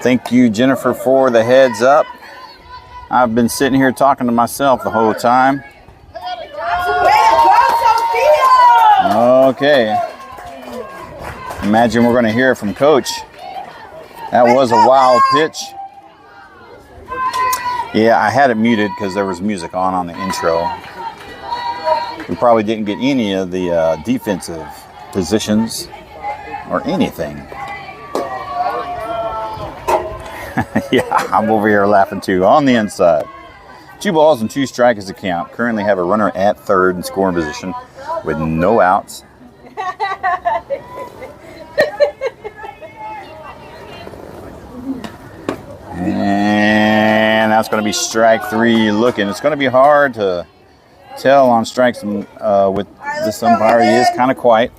Thank you, Jennifer, for the heads up. I've been sitting here talking to myself the whole time. Okay. Imagine we're going to hear from Coach. That was a wild pitch. Yeah, I had it muted because there was music on the intro. We probably didn't get any of the defensive positions or anything. Yeah, I'm over here laughing too on the inside. 2 balls and 2 strikes is the count. Currently have a runner at third in scoring position with no outs. And that's going to be strike 3 looking. It's going to be hard to tell on strikes with this umpire. He is kind of quiet.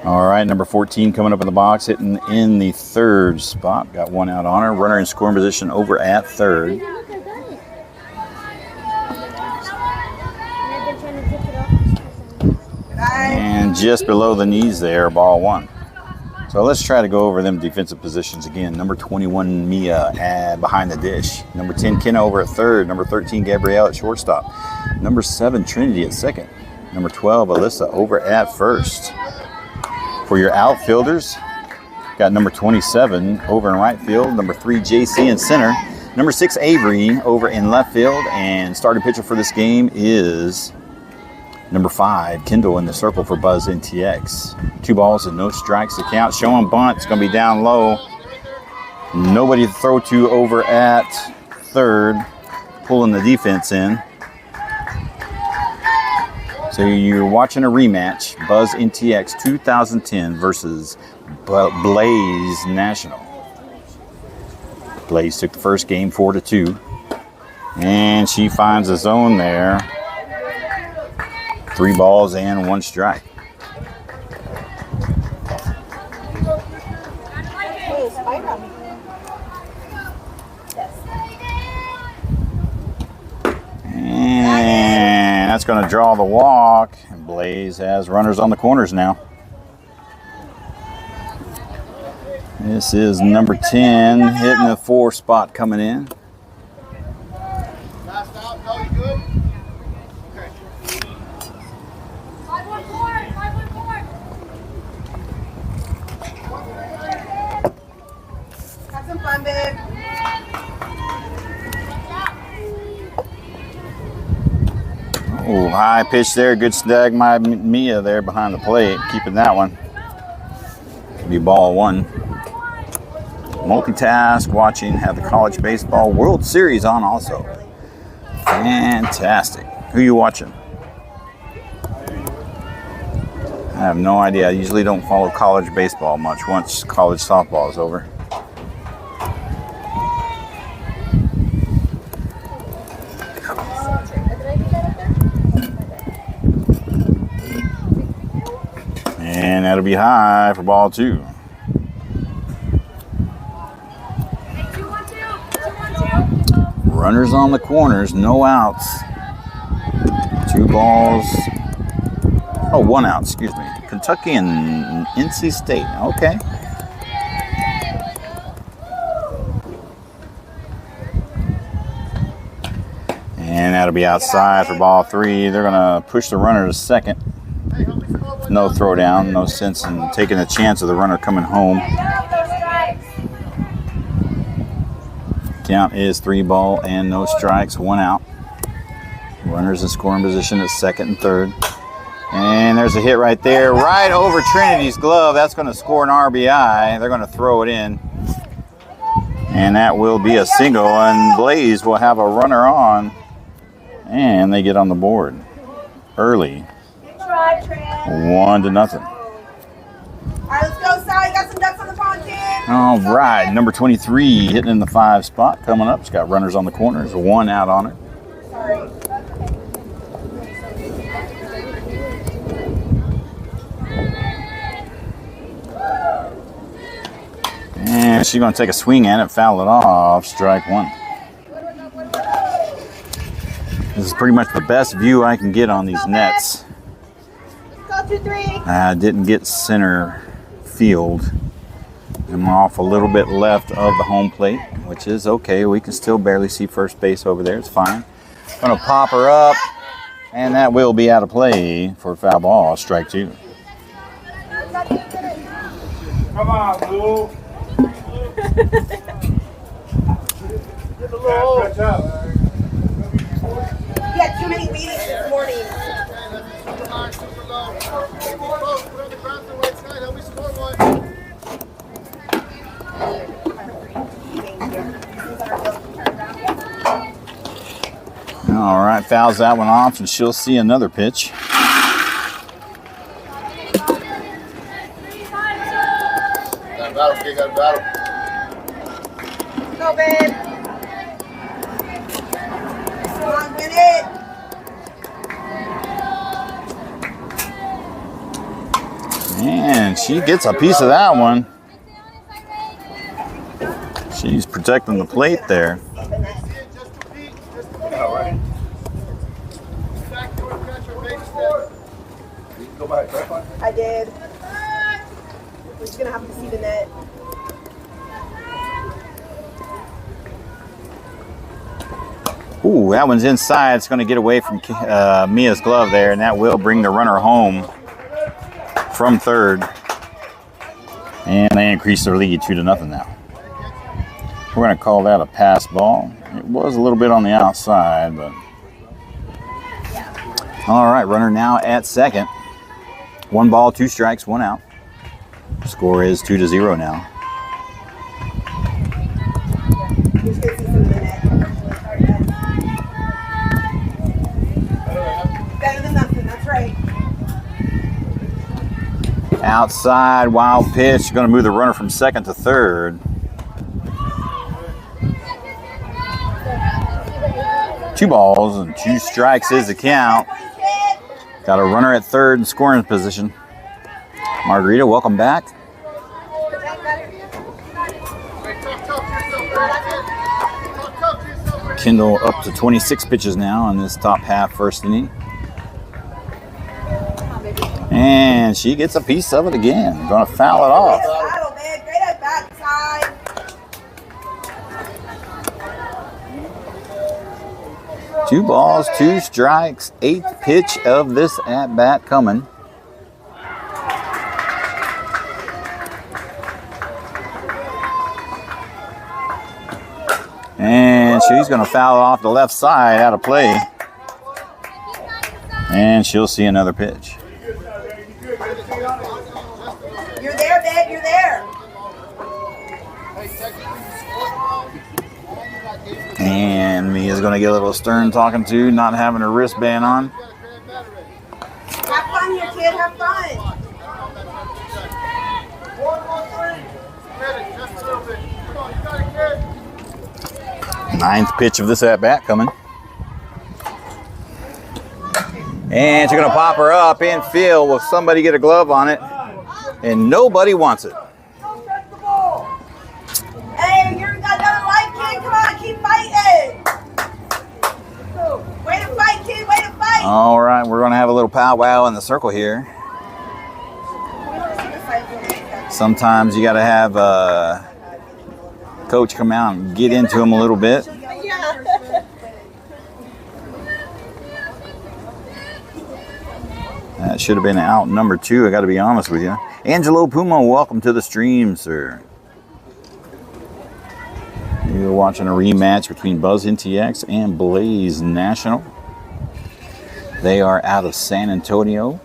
All right, number 14 coming up in the box, hitting in the third spot. Got 1 out on her. Runner in scoring position over at third. And just below the knees there, ball 1. So let's try to go over them defensive positions again. Number 21, Mia behind the dish. Number 10, Kenna over at third. Number 13, Gabrielle at shortstop. Number 7, Trinity at second. Number 12, Alyssa over at first. For your outfielders, got number 27 over in right field. Number 3, JC in center. Number 6, Avery over in left field. And starting pitcher for this game is number 5, Kendall in the circle for Buzz NTX. 2 balls and no strikes to count. Showing bunt. It's going to be down low. Nobody to throw to over at third. Pulling the defense in. So you're watching a rematch. Buzz NTX 2010 versus Blaze National. Blaze took the first game 4-2. And she finds a zone there. 3 balls and 1 strike. And that's going to draw the walk. And Blaze has runners on the corners now. This is number 10 hitting the 4 spot coming in. Last out, no, you good? Okay. 5-1-4. Have some fun, babe. Oh, high pitch there. Good snag by Mia there behind the plate. Keeping that one. Be ball 1. Multitask, watching, have the College Baseball World Series on also. Fantastic. Who are you watching? I have no idea. I usually don't follow college baseball much once college softball is over. And that'll be high for ball 2. Runners on the corners, no outs. 2 balls. Oh, 1 out, excuse me. Kentucky and NC State. Okay. And that'll be outside for ball 3. They're going to push the runner to second. No throw down. No sense in taking a chance of the runner coming home. Count is 3 ball and no strikes, 1 out. Runners in scoring position at second and third. And there's a hit right there, right over Trinity's glove. That's going to score an RBI. They're going to throw it in. And that will be a single, and Blaze will have a runner on. And they get on the board early. 1-0. All right, let's go, Sally. Got some ducks on the pond, kid. All right, number 23 hitting in the 5 spot coming up. It's got runners on the corners, 1 out on it. Sorry. And she's going to take a swing at it, foul it off, strike 1. This is pretty much the best view I can get on these nets. Go 2-3. I didn't get center field. I'm off a little bit left of the home plate, which is okay. We can still barely see first base over there. It's fine. Going to pop her up, and that will be out of play for a foul ball, strike 2. Come on, Blue. Catch up. You had too many meetings this morning. All right, fouls that one off, and she'll see another pitch. Go, babe. Come on, win it. And she gets a piece of that one. She's protecting the plate there. I did. We're just gonna have to see the net. Ooh, that one's inside. It's going to get away from Mia's glove there, and that will bring the runner home from third. And they increase their lead 2-0 now. We're going to call that a pass ball. It was a little bit on the outside, but... All right, runner now at second. 1 ball, 2 strikes, 1 out. Score is 2-0 now. Better than nothing, that's right. Outside, wild pitch. Going to move the runner from second to third. 2 balls and 2 strikes is the count. Got a runner at third in scoring position. Margarita, welcome back. Kendall up to 26 pitches now in this top half first inning. And she gets a piece of it again. Gonna foul it off. Great at bat side. 2 balls, 2 strikes, 8th pitch of this at bat coming. And she's going to foul it off the left side out of play. And she'll see another pitch. You're there, babe. You're there. And Mia's going to get a little stern talking to, not having her wristband on. Have fun here, kid. Have fun. 9th pitch of this at bat coming. And she's going to pop her up infield. Will somebody get a glove on it? And nobody wants it. Hey, you're got another life, kid. Come on, keep fighting. Way to fight, kid. Way to fight. All right, we're going to have a little powwow in the circle here. Sometimes you got to have coach come out and get into him a little bit. That should have been out number 2, I got to be honest with you. Angelo Puma, welcome to the stream, sir. You're watching a rematch between Buzz NTX and Blaze National. They are out of San Antonio.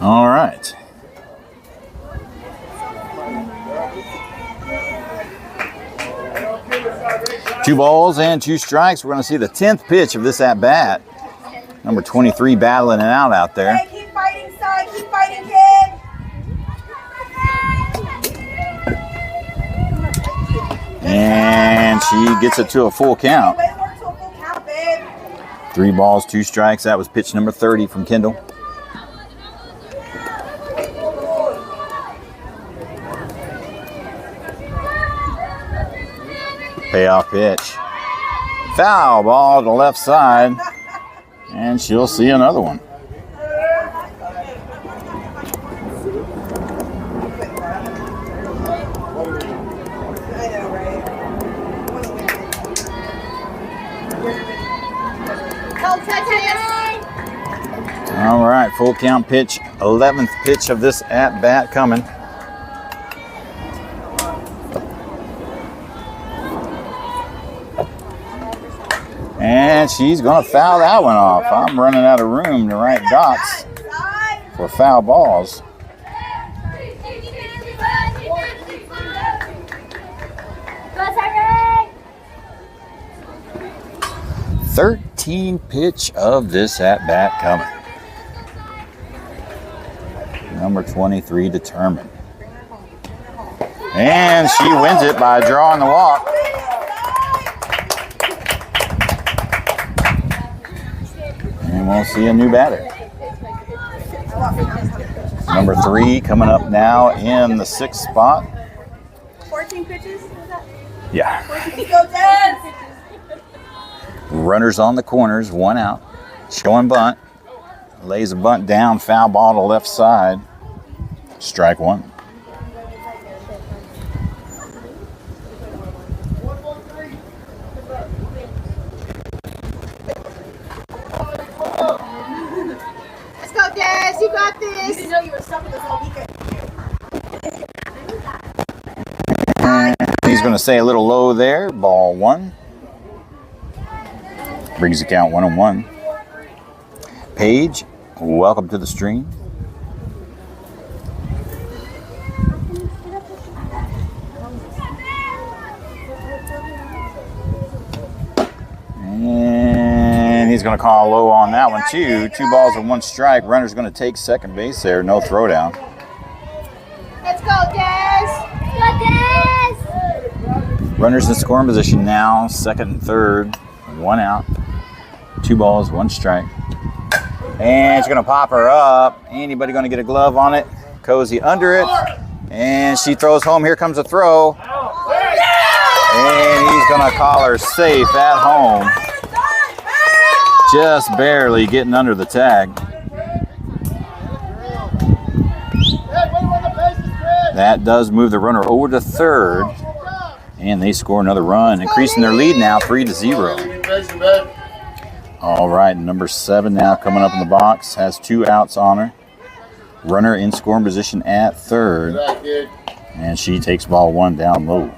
All right. Two balls and 2 strikes. We're going to see the 10th pitch of this at bat. Number 23 battling it out there. Hey, keep fighting, son. Keep fighting, kid. And she gets it to a full count. Way to work to a full count, babe. 3 balls, 2 strikes. That was pitch number 30 from Kendall. Payoff pitch. Foul ball to the left side. And she'll see another one. I know, right? All right, full count pitch. 11th pitch of this at bat coming. And she's going to foul that one off. I'm running out of room to write dots for foul balls. Go, 13th pitch of this at bat coming. Number 23 determined. And she wins it by drawing the walk. And we'll see a new batter. Number 3 coming up now in the 6th spot. 14 14 pitches? Was that? Yeah. Let's go, Dad! Runners on the corners, 1 out. Showing bunt. Lays a bunt down, foul ball to left side. Strike 1. Let's go, Dad! You got this! You didn't know you were stuck with us all weekend. He's going to say a little low there. Ball 1. Brings the count 1-1. Paige, welcome to the stream. And he's going to call low on that one too. 2 balls and 1 strike. Runner's going to take second base there. No throwdown. Let's go, Daz! Go, Daz! Runners in scoring position now. Second and third. 1 out. 2 balls, 1 strike. And she's going to pop her up. Anybody going to get a glove on it? Cozy under it. And she throws home. Here comes a throw. And he's going to call her safe at home. Just barely getting under the tag. That does move the runner over to third. And they score another run, increasing their lead now 3-0. All right, number 7 now coming up in the box. Has 2 outs on her. Runner in scoring position at third. And she takes ball 1 down low.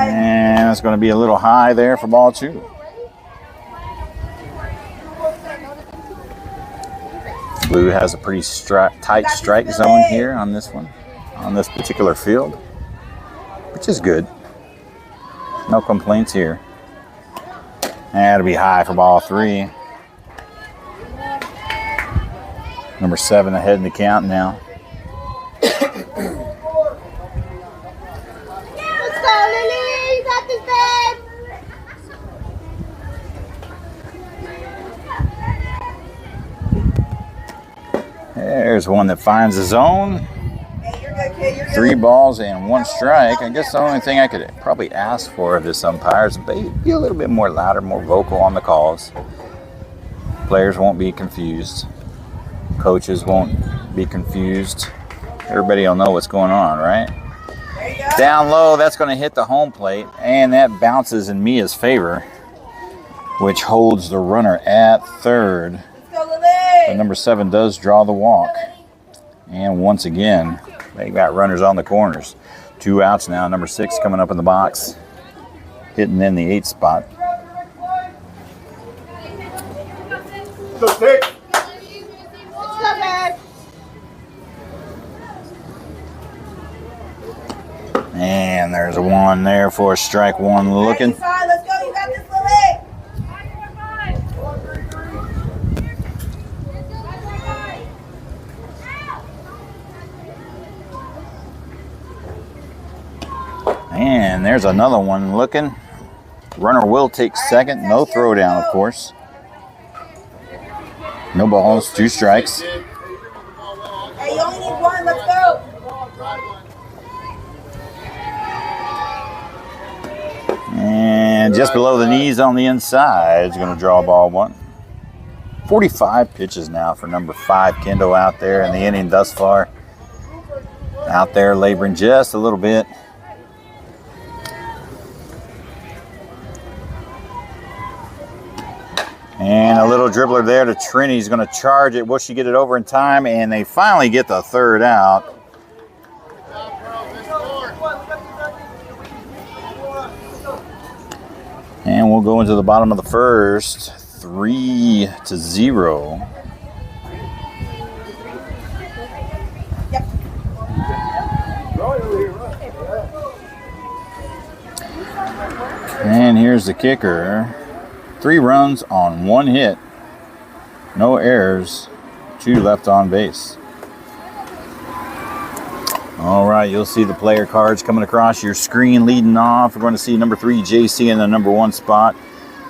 And it's going to be a little high there for ball 2. Blue has a pretty tight strike zone here on this one, on this particular field, which is good. No complaints here. That'll be high for ball 3. Number 7 ahead in the count now. There's one that finds the zone. 3 balls and 1 strike. I guess the only thing I could probably ask for of this umpire is be a little bit more louder, more vocal on the calls. Players won't be confused. Coaches won't be confused. Everybody will know what's going on, right? Down low, that's going to hit the home plate, and that bounces in Mia's favor, which holds the runner at third. But number 7 does draw the walk. And once again, they got runners on the corners. 2 outs now. Number 6 coming up in the box, hitting in the 8th spot. And there's a 1 there for strike 1 looking. Let's go, you got this, Lily! And there's another one looking. Runner will take second. No throwdown, of course. No balls, 2 strikes. Hey, you only need 1. Let's go. And just below the knees on the inside is going to draw ball 1. 45 pitches now for number 5, Kendo, out there in the inning thus far. Out there laboring just a little bit. And a little dribbler there to Trini. He's going to charge it. Will she get it over in time? And they finally get the 3rd out. And we'll go into the bottom of the first. 3-0. And here's the kicker. 3 runs on 1 hit. No errors. 2 left on base. All right, you'll see the player cards coming across your screen leading off. We're going to see number 3, JC in the number 1 spot.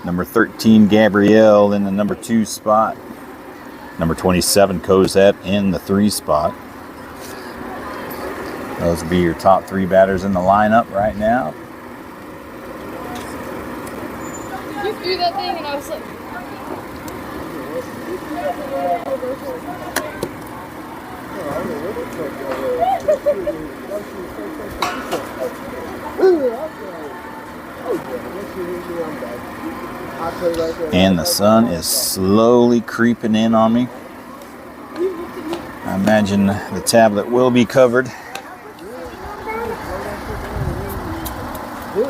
Number 13, Gabrielle in the number 2 spot. Number 27, Cosette in the 3 spot. Those will be your top 3 batters in the lineup right now. You threw that thing and I was like... And the sun is slowly creeping in on me. I imagine the tablet will be covered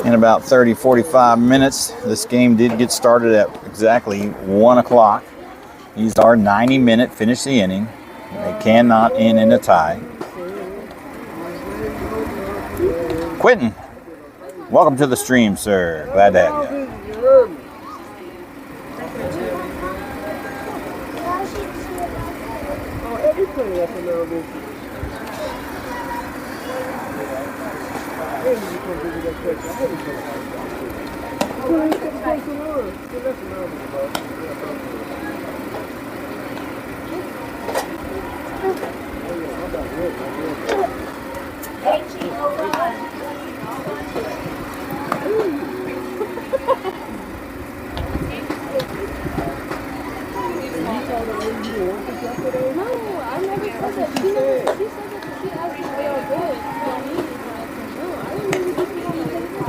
in about 30-45 minutes. This game did get started at exactly 1 o'clock. These are 90-minute finish the inning. They cannot end in a tie. Quentin, welcome to the stream, sir. Glad to have you.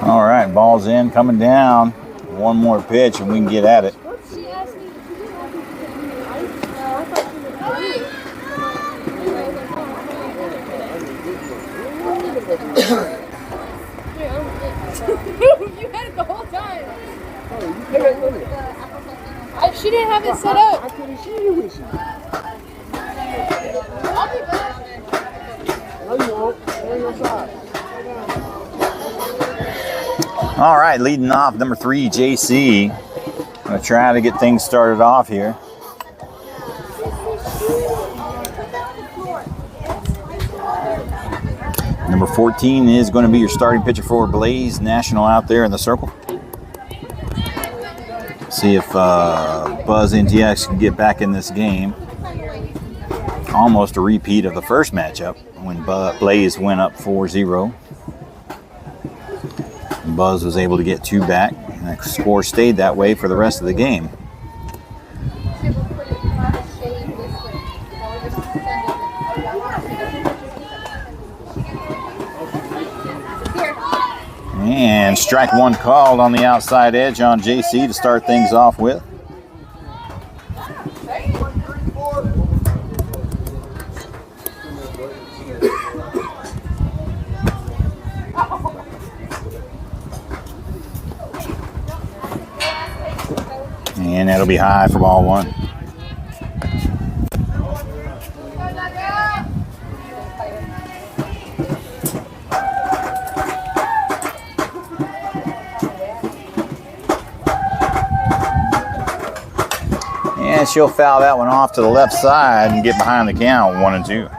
All right, ball's in, coming down. One more pitch and we can get at it. You had it the whole time. She didn't have it set up. I couldn't see you with you. I'll be back. No, you won't. Stay on your side. All right, leading off, number 3, JC. I'm going to try to get things started off here. Number 14 is going to be your starting pitcher for Blaze National out there in the circle. See if Buzz NTX can get back in this game. Almost a repeat of the first matchup when Blaze went up 4-0. Buzz was able to get 2 back, and the score stayed that way for the rest of the game. And strike 1 called on the outside edge on JC to start things off with. And that'll be high for ball 1. And she'll foul that one off to the left side and get behind the count, 1-2.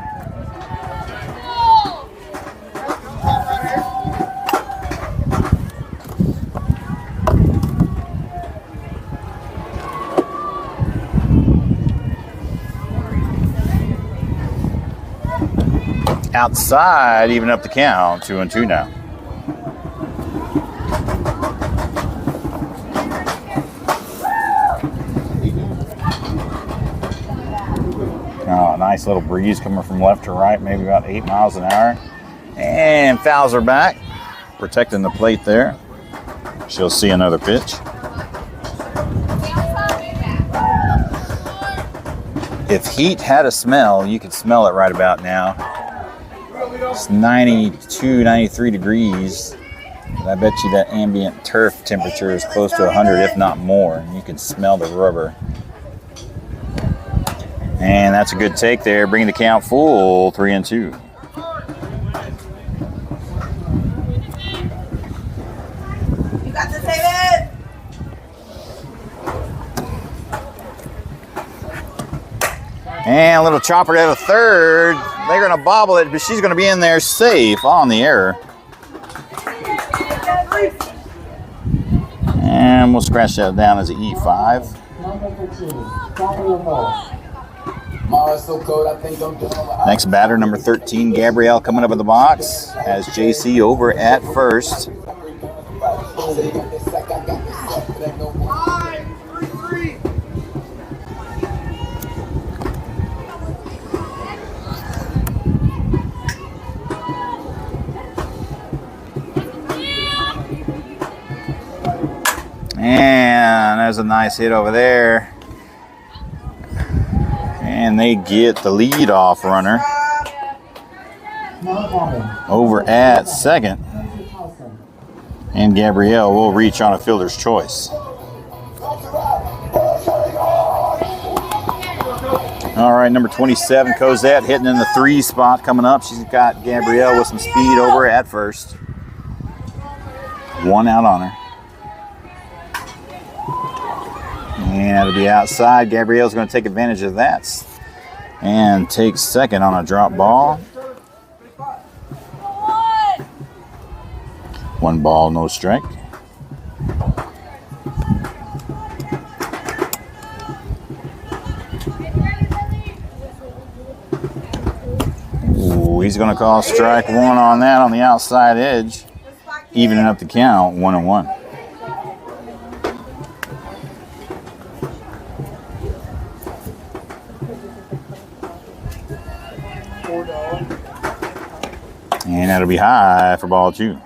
Outside, even up the count, 2-2 now. Oh, nice little breeze coming from left to right, maybe about 8 miles an hour. And fouls her back, protecting the plate there. She'll see another pitch. If heat had a smell, you could smell it right about now. It's 92, 93 degrees. And I bet you that ambient turf temperature is close to 100, if not more. And you can smell the rubber. And that's a good take there, bringing the count full, 3-2. You got to save it. And a little chopper to the third. They're going to bobble it, but she's going to be in there safe on the error. And we'll scratch that down as an E5. Next batter, number 13, Gabrielle, coming up in the box, has JC over at first. And there's a nice hit over there. And they get the leadoff runner over at second. And Gabrielle will reach on a fielder's choice. All right, number 27, Cosette, hitting in the 3 spot coming up. She's got Gabrielle with some speed over at first. 1 out on her. And it'll be outside. Gabrielle's going to take advantage of that and take second on a drop ball. 1 ball, no strike. Ooh, he's going to call strike 1 on that on the outside edge, evening up the count, 1-1. And that'll be high for ball 2.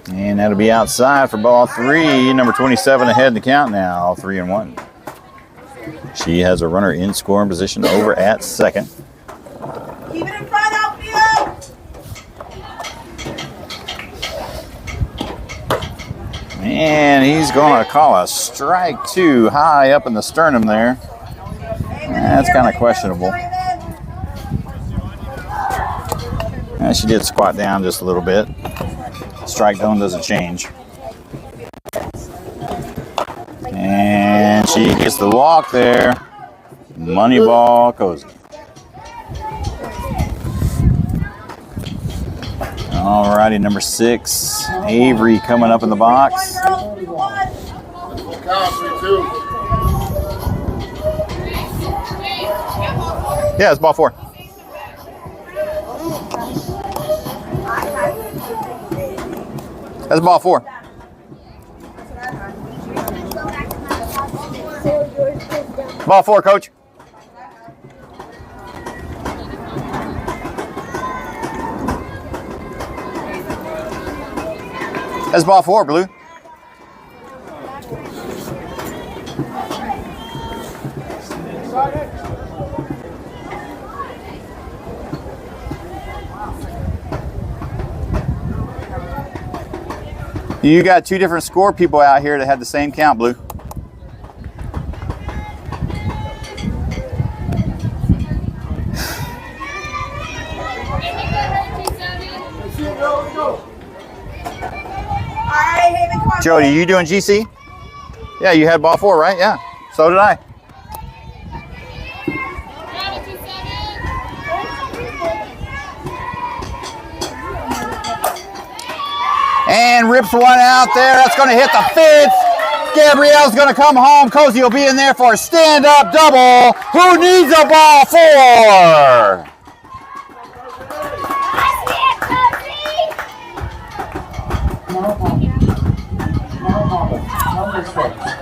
And that'll be outside for ball 3. Number 27 ahead in the count now, 3-1. She has a runner in scoring position over at second. Keep it in front, outfield! And he's going to call a strike 2 high up in the sternum there. That's kind of questionable. And she did squat down just a little bit. Strike zone doesn't change. And she gets the walk there. Money ball, Cozy. Alrighty, number 6, Avery coming up in the box. Yeah, it's ball 4. That's ball 4. Ball 4, coach. That's ball 4, Blue. You got 2 different score people out here that had the same count, Blue. Jody, you doing GC? Yeah, you had ball 4, right? Yeah, so did I. And rips 1 out there. That's going to hit the fence. Gabrielle's going to come home. Cozy will be in there for a stand-up double. Who needs a ball 4?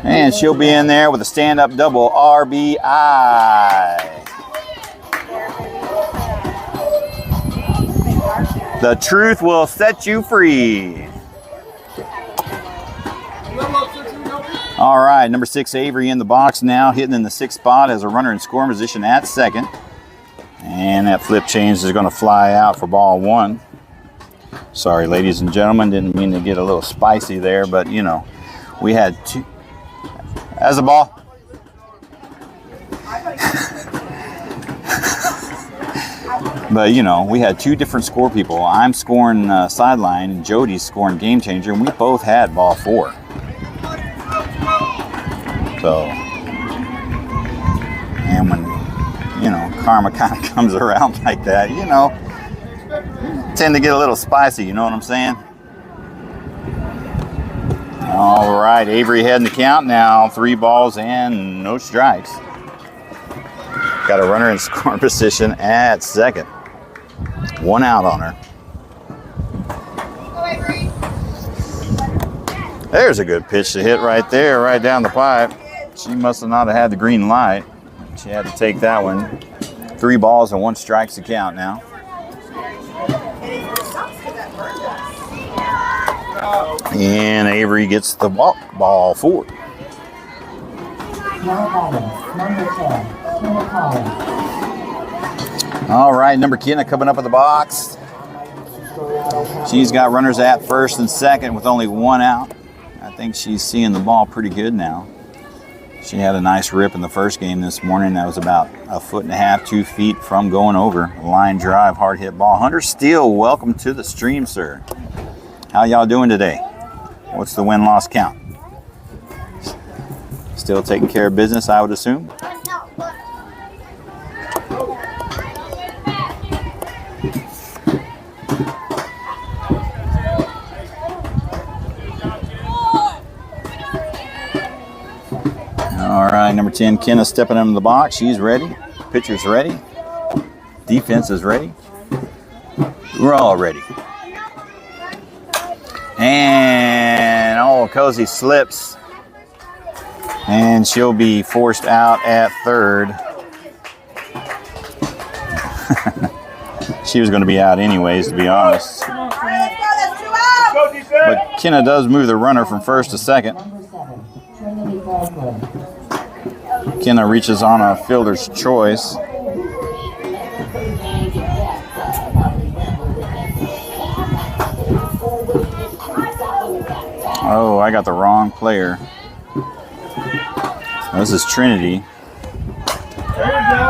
And she'll be in there with a stand-up double RBI. The truth will set you free. All right, number 6, Avery in the box now, hitting in the 6th spot as a runner in scoring position at second. And that flip change is going to fly out for ball 1. Sorry, ladies and gentlemen, didn't mean to get a little spicy there, but you know, we had 2. As a ball. But, you know, we had two different score people. I'm scoring sideline and Jody's scoring game changer, and we both had ball 4. So, and when, you know, karma kind of comes around like that, you know, tend to get a little spicy, you know what I'm saying? All right, Avery heading the count now. 3 balls and no strikes. Got a runner in scoring position at second. 1 out on her. There's a good pitch to hit right there, right down the pipe. She must have not have had the green light. She had to take that one. 3 balls and 1 strike's the count now. And Avery gets the ball 4. All right, number Kenna coming up in the box. She's got runners at first and second with only 1 out. I think she's seeing the ball pretty good now. She had a nice rip in the first game this morning. That was about 1.5 feet, 2 feet from going over. Line drive, hard hit ball. Hunter Steele, welcome to the stream, sir. How y'all doing today? What's the win-loss count? Still taking care of business, I would assume. All right, number 10, Kenna stepping into the box. She's ready. Pitcher's ready. Defense is ready. We're all ready. And, oh, Cozy slips. And she'll be forced out at third. She was going to be out anyways, to be honest. But Kenna does move the runner from first to second. Kenna reaches on a fielder's choice. Oh, I got the wrong player. This is Trinity.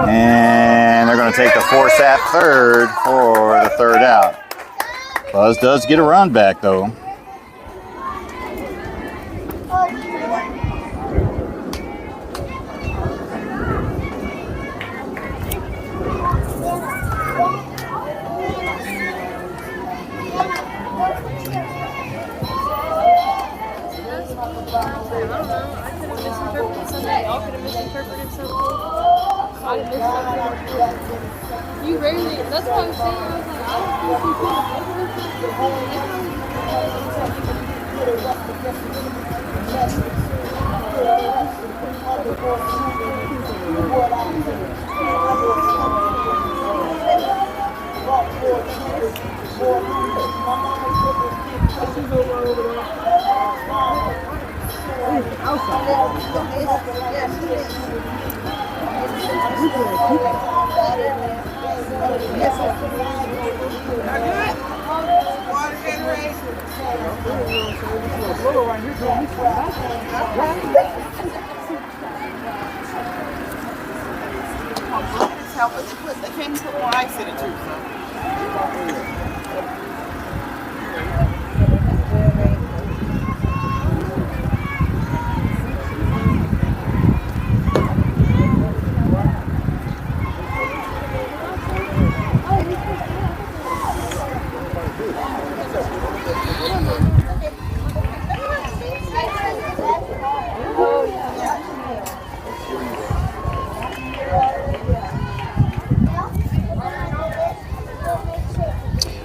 And they're going to take the force at third for the 3rd out. Buzz does get a run back, though. You rarely, that's what I was saying. I was like, They can't put more ice in it too.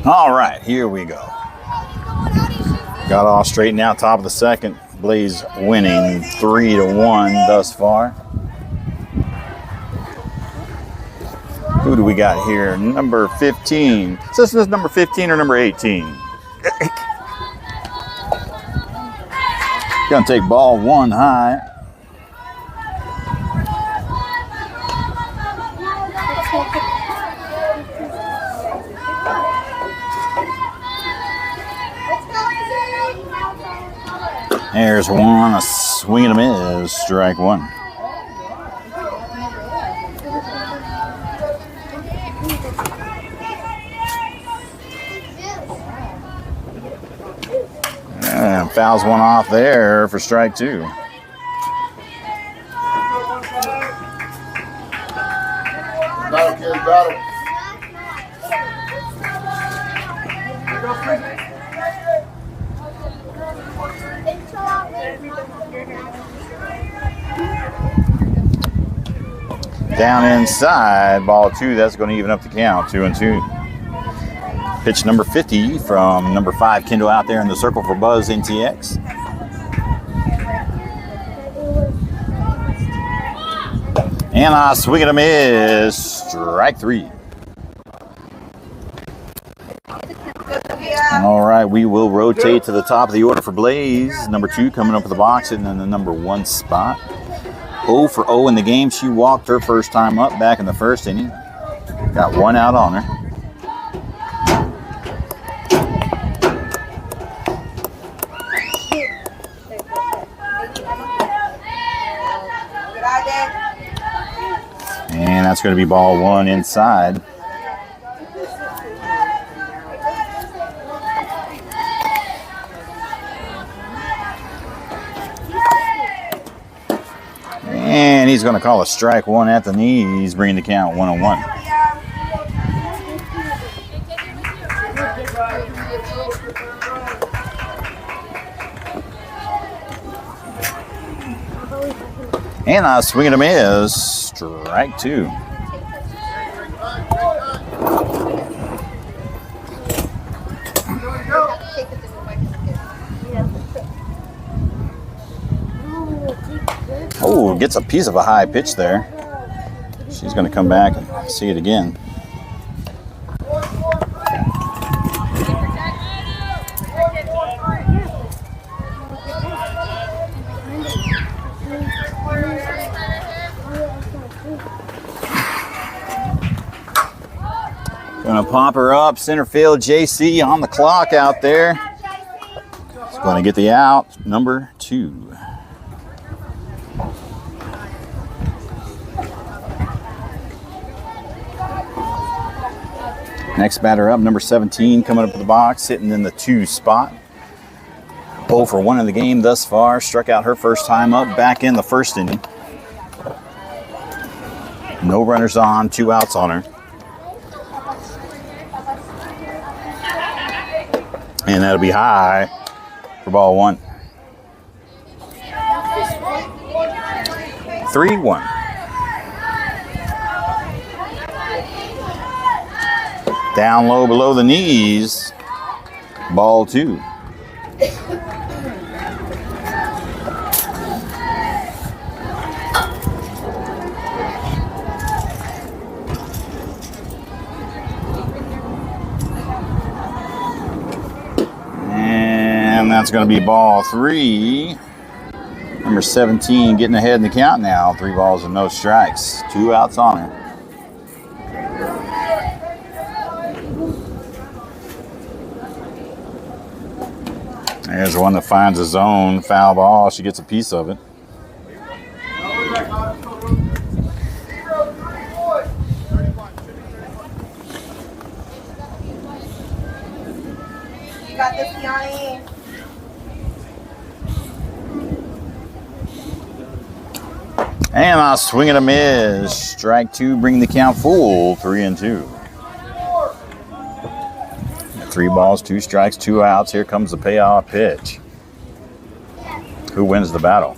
All right, here we go. Got all straightened out, top of the second. Blaze winning 3-1 thus far. Who do we got here? Number 15. Is this number 15 or number 18? Gonna take ball 1 high. There's one, a swing and a miss, strike 1. Fouls one off there for strike two. Battle, kid, battle. Down inside, ball two. That's going to even up the count, 2-2. Pitch number 50 from number 5, Kendall, out there in the circle for Buzz NTX. And a swing and a miss. Strike three. All right, we will rotate to the top of the order for Blaze. Number 2 coming up with the box and in the number 1 spot. 0 for 0 in the game. She walked her first time up back in the first inning. Got 1 out on her. And that's going to be ball 1 inside. And he's going to call a strike 1 at the knees, bringing the count 1-1. And a swing and a miss. Strike 2. Oh, gets a piece of a high pitch there. She's going to come back and see it again. Going to pop her up. Center field, JC on the clock out there. She's going to get the out, number 2. Next batter up, number 17, coming up to the box, sitting in the 2 spot. 0 for 1 in the game thus far. Struck out her first time up back in the first inning. No runners on, 2 outs on her. And that'll be high for ball 1. 3-1. Down low below the knees. Ball 2. And that's going to be ball 3. Number 17 getting ahead in the count now. 3 balls and no strikes. 2 outs on her. There's one that finds a zone. Foul ball. She gets a piece of it. You got this, Yanni. And a swing and a miss. Strike 2, bringing the count full. 3-2. 3 balls, 2 strikes, 2 outs. Here comes the payoff pitch. Who wins the battle?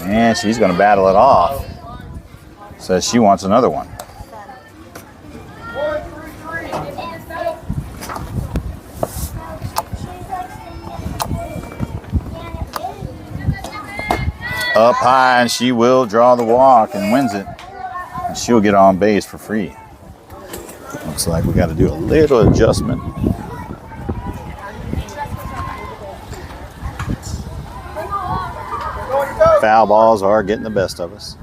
And she's going to battle it off. Says she wants another one. Up high, and she will draw the walk and wins it. And she'll get on base for free. Looks like we got to do a little adjustment. Foul balls are getting the best of us.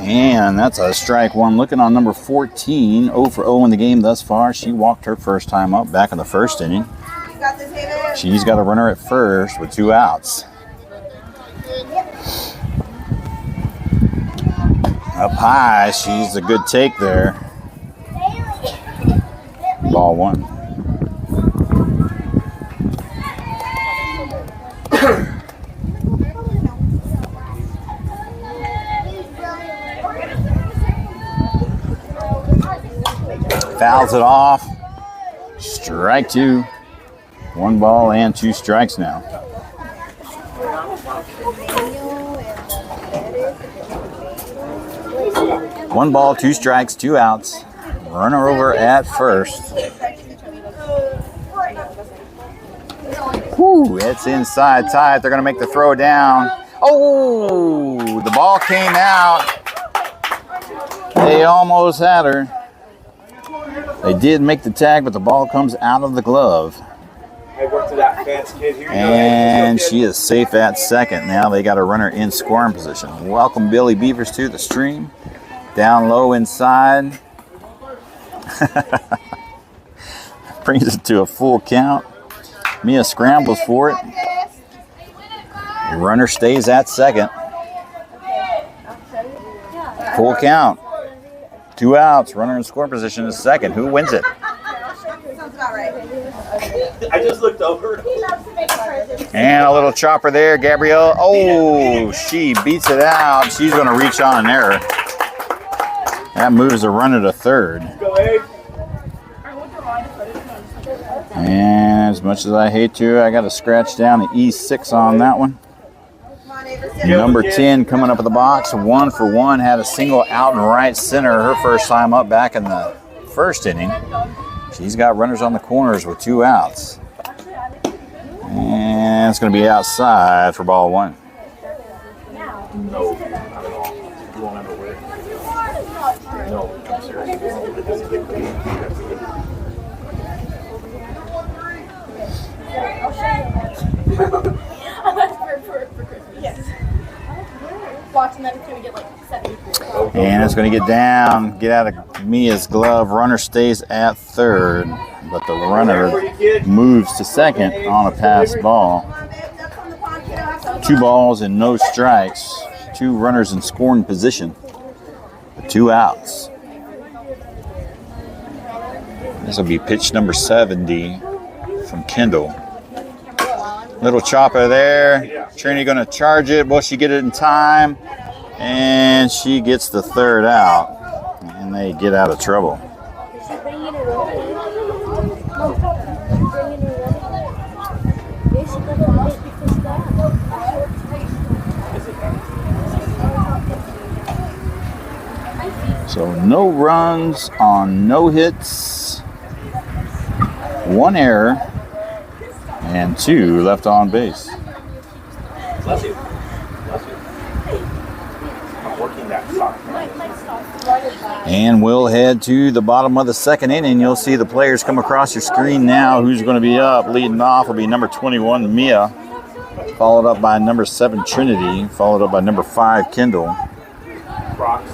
And that's a strike 1. Looking on number 14, 0 for 0 in the game thus far. She walked her first time up back in the first inning. She's got a runner at first with 2 outs. Up high, she's a good take there. Ball one. Fouls it off. Strike two. 1 ball and 2 strikes now. One ball, 2 strikes, 2 outs. Runner over at first. Whew, it's inside tight. They're going to make the throw down. Oh, the ball came out. They almost had her. They did make the tag, but the ball comes out of the glove. And she is safe at second. Now they got a runner in scoring position. Welcome Billy Beavers to the stream. Down low inside. Brings it to a full count. Mia scrambles for it. Runner stays at second. Full count. 2 outs. Runner in scoring position is second. Who wins it? Sounds about right. I just looked over. And a little chopper there, Gabrielle. Oh, she beats it out. She's going to reach on an error. That moves the runner to third. And as much as I hate to, I got to scratch down the E6 on that one. Number 10 coming up in the box, 1 for 1, had a single out and right center her first time up back in the first inning. She's got runners on the corners with 2 outs. And it's going to be outside for ball 1. No, not at all. You won't ever win. No, I'm serious. Watching that, it's going to get like 70. And it's going to get down, get out of Mia's glove. Runner stays at third, but the runner moves to second on a pass ball. 2 balls and no strikes. 2 runners in scoring position. 2 outs. This will be pitch number 70 from Kendall. Little chopper there. Trini going to charge it. Will she get it in time? And she gets the third out. And they get out of trouble. So no runs on no hits. 1 error. And 2 left on base. Bless you. Bless you. I'm working that sock. And we'll head to the bottom of the second inning. You'll see the players come across your screen now. Who's going to be up? Leading off will be number 21, Mia. Followed up by number 7, Trinity. Followed up by number 5, Kendall. Rocks.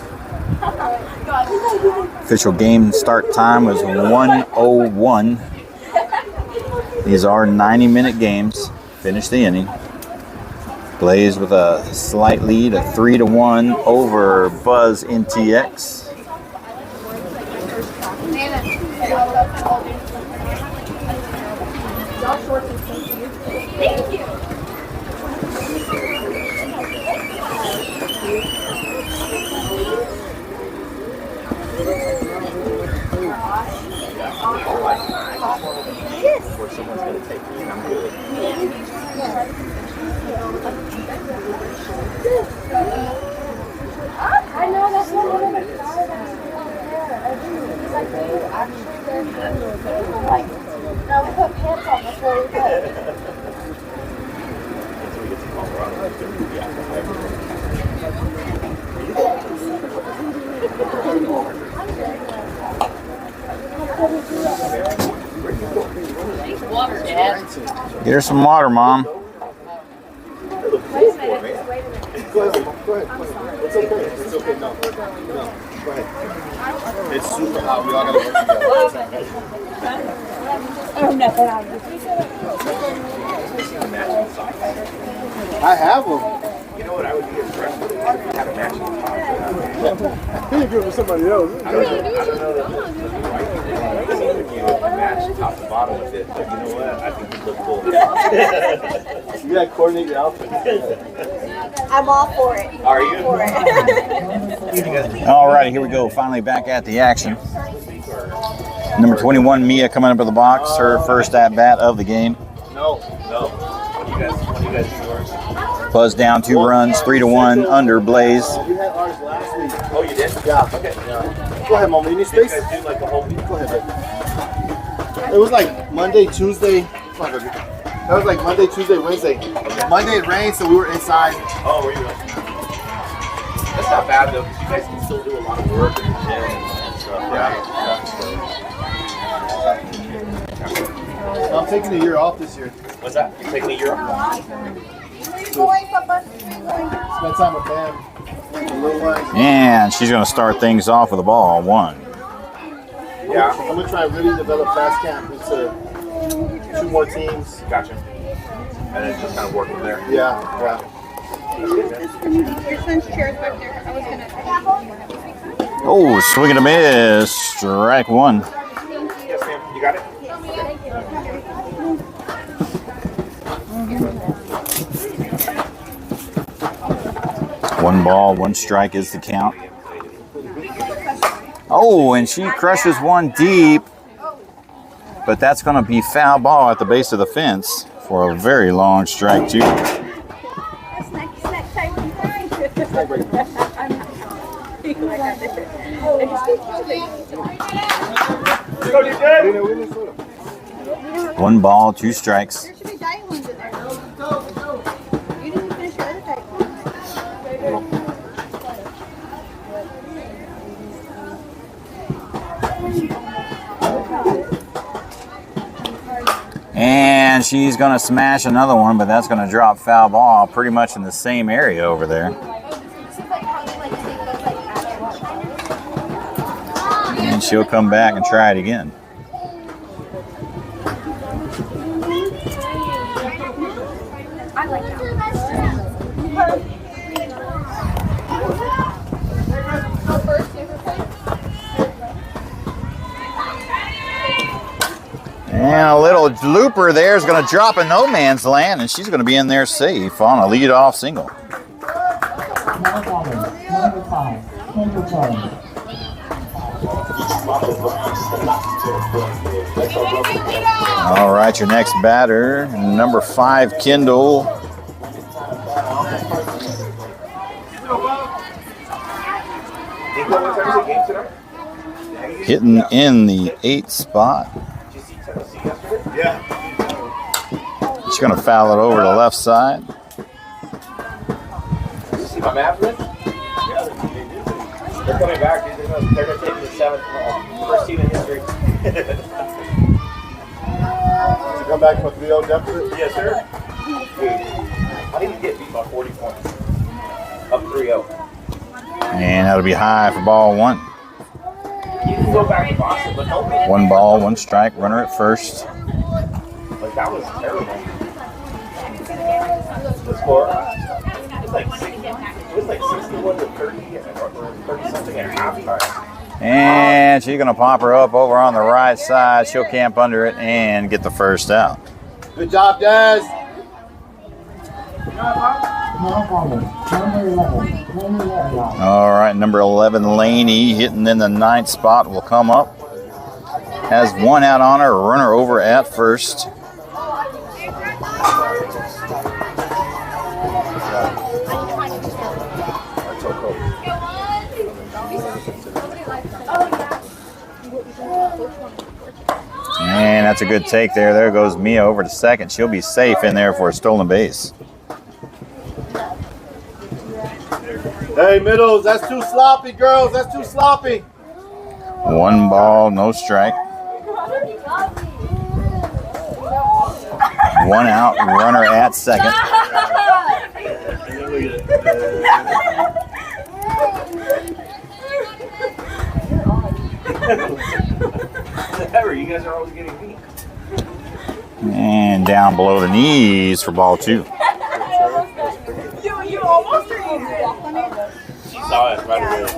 Official game start time was 1:01. These are 90-minute games. Finish the inning. Blaze with a slight lead, a 3-1 over Buzz NTX. Thank you. Where someone's going to take me and I'm good. I know that's not one of the cars I do. He's like, dude, actually, they're like, no, we put pants on before we play. Water, Dad. Get her some water, Mom. Go ahead. It's okay. It's okay. No. Go ahead. It's super hot. We all gotta work together. Oh, no. Matching socks. I have them. You know know what I would be impressed with if we had a match in the top. He didn't do it for somebody else. I don't know that if you would match top to bottom with it, but you know what? I think it look cool. You gotta coordinate your outfit. I'm all for it. Are you? For it. All righty, here we go. Finally back at the action. Number 21, Mia, coming up to the box. Her first at bat of the game. No. When you guys do yours? Buzz down 2 runs, 3-1 under Blaze. We had ours last week. Oh, you did? Yeah. Okay. Yeah. Go ahead, Mama. You need Did you space? guys do like the whole week? Go ahead, babe. It was like Monday, Tuesday. Come on, baby. That was like Monday, Tuesday, Wednesday. Monday it rained, so we were inside. Oh, were you? That's not bad though, because you guys can still do a lot of work in the gym and stuff, right? I'm taking a year off this year. What's that? You're taking a year off? Spend time with them. The little ones. And she's going to start things off with a ball 1. Yeah. I'm gonna try really develop fast camp into 2 more teams. Gotcha. And then just kind of work from there. Yeah. Your son's chair is back there. I was gonna. Oh, swing and a miss. Strike 1. Yes, ma'am. You got it? 1 ball, 1 strike is the count. Oh, and she crushes 1 deep. But that's going to be foul ball at the base of the fence for a very long strike, too. Go, you good? 1 ball, 2 strikes. There should be diet ones in there. You didn't finish your other diet ones. And she's going to smash another one, but that's going to drop foul ball pretty much in the same area over there. And she'll come back and try it again. I like that. And a little looper there is going to drop in no man's land, and she's going to be in there safe on a lead-off single. All right, your next batter, number 5, Kendall. Hitting in the 8th spot. Yeah. She's going to foul it over to the left side. Did you see my Mavs win? Yeah, they're coming back. They're going to take the 7th, first team in history. To come back from a 3-0 deficit. Yes, sir. How did you get beat by 40 points? Up 3-0. And that'll be high for ball 1. You can go back to Boston, but don't make 1 ball, 1 strike, runner at first. like that was terrible. The score it was like 61 to 30 or 30 something at halftime. And she's going to pop her up over on the right side. She'll camp under it and get the first out. Good job, Daz. All right, number 11, Laney, hitting in the 9th spot, will come up. Has 1 out on her, runner over at first. And that's a good take there. There goes Mia over to second. She'll be safe in there for a stolen base. Hey, middles, that's too sloppy, girls. That's too sloppy. 1 ball, no strike. 1 out, runner at second. Whatever, you guys are always getting beat. And down below the knees for ball 2. You almost saw it right away.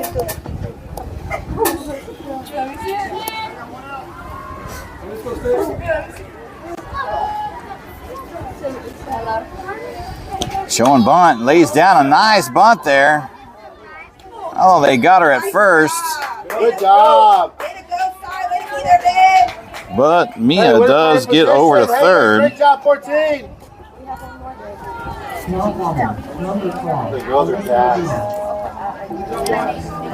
Showing bunt, lays down a nice bunt there. Oh, they got her at first. Good job. Way to go, Cy. Way to be there, babe. But Mia Hey, way to does play get over to position. Hey, third. Good job, 14. The girls are fast.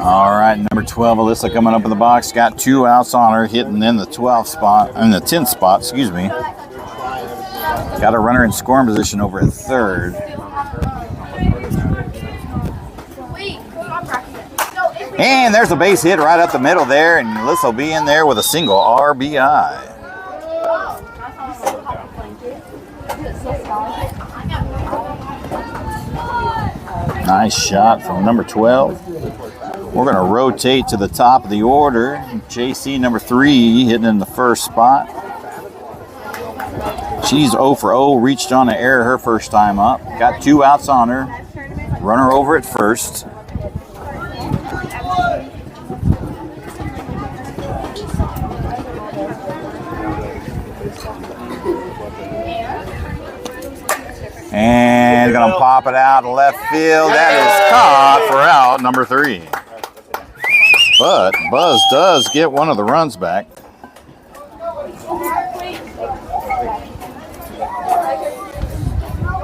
All right, number 12, Alyssa coming up in the box. Got 2 outs on her, hitting in the 12th spot, in the 10th spot, excuse me. Got a runner in scoring position over at third. And there's a base hit right up the middle there, and Alyssa will be in there with a single RBI. Nice shot from number 12. We're going to rotate to the top of the order. JC, number 3, hitting in the first spot. She's 0 for 0, reached on an error her first time up. Got 2 outs on her. Runner over at first. And gonna pop it out left field. That is caught for out number 3. But Buzz does get one of the runs back.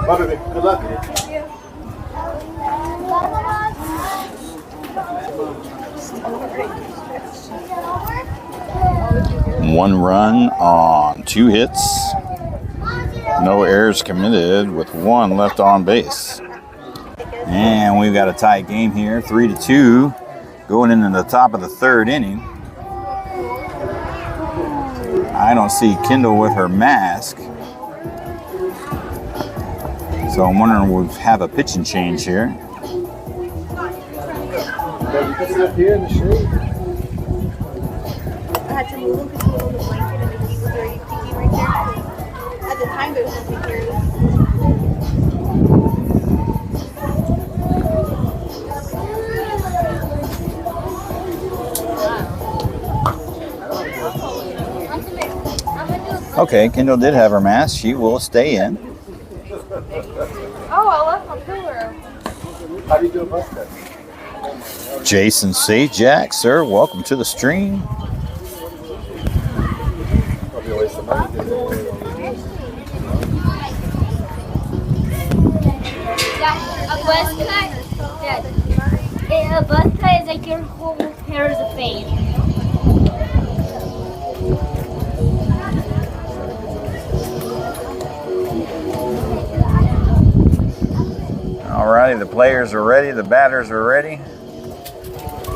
Bye, baby. Good luck. One run on 2 hits. No errors committed with 1 left on base. And we've got a tight game here, 3-2, going into the top of the 3rd inning. I don't see Kendall with her mask. So I'm wondering we'll have a pitching change here. You can sit up here in the shade. I had to move him because he was on the blanket and the key was already peeking right there. At the time, there was no security. Okay, Kendall did have her mask. She will stay in. Oh, I left my cooler. How do you do a bus cut? Jason Sajak, sir, welcome to the stream. Probably a waste of money. A buzz cut? Yeah. A buzz cut is like your whole hairs of fade. Alrighty, the players are ready, the batters are ready.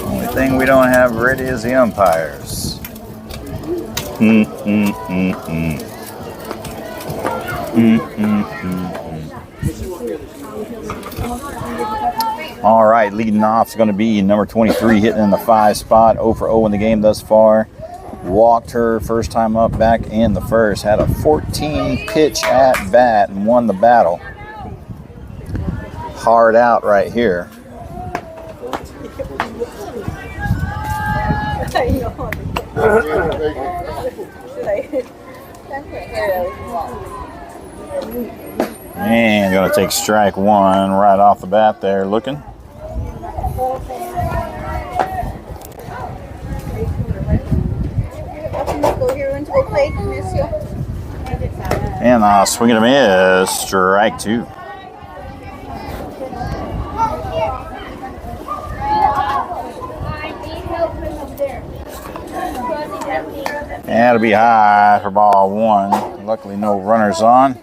Only thing we don't have ready is the umpires. All right, leading off is going to be number 23, hitting in the 5 spot, 0 for 0 in the game thus far. Walked her first time up back in the first, had a 14 pitch at bat and won the battle. Hard out right here. And gonna take strike 1 right off the bat there, looking. And swing and a miss, strike 2. And it'll be high for ball 1. Luckily, no runners on.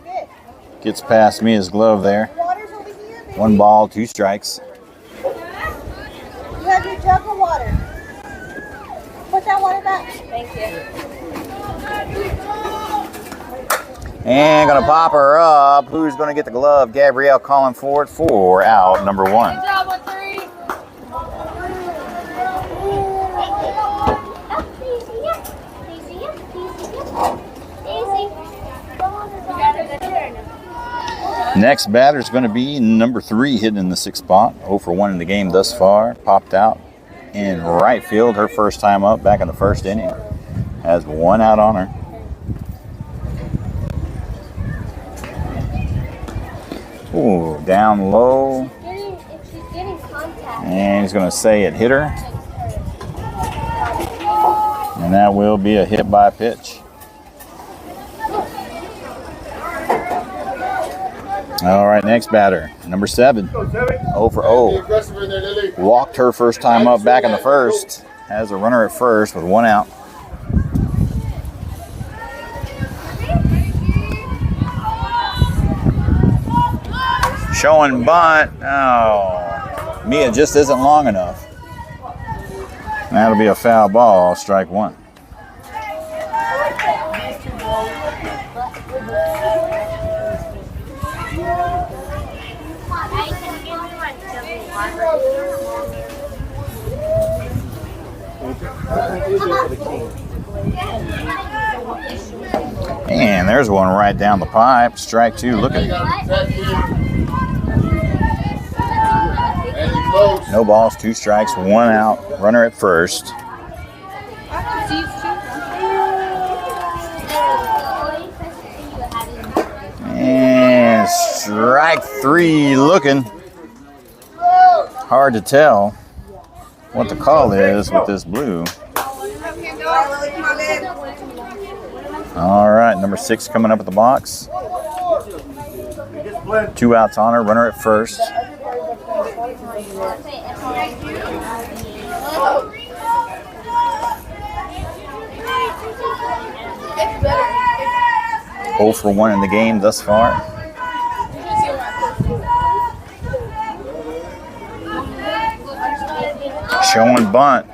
Gets past me his glove there. 1 ball, 2 strikes. You have your jug of water. Put that water back. Thank you. And gonna pop her up. Who's gonna get the glove? Gabrielle calling for it for out number 1. Good job on 3. Next batter is going to be number 3, hitting in the 6th spot. 0 for 1 in the game thus far. Popped out in right field. Her first time up back in the 1st inning. Has 1 out on her. Ooh, down low. If she's getting contact. And he's going to say it hit her. And that will be a hit by pitch. All right, next batter, number 7. 0 for 0. Walked her first time up back in the 1st. Has a runner at 1st with 1 out. Showing bunt. Oh, Mia just isn't long enough. That'll be a foul ball, strike 1. And there's one right down the pipe. Strike 2. Look at no balls, 2 strikes, 1 out. Runner at 1st. And strike 3. Looking. Hard to tell what the call is with this blue. All right, number 6 coming up at the box. 2 outs on her, runner at 1st. Oh for 1 in the game thus far. Showing bunt.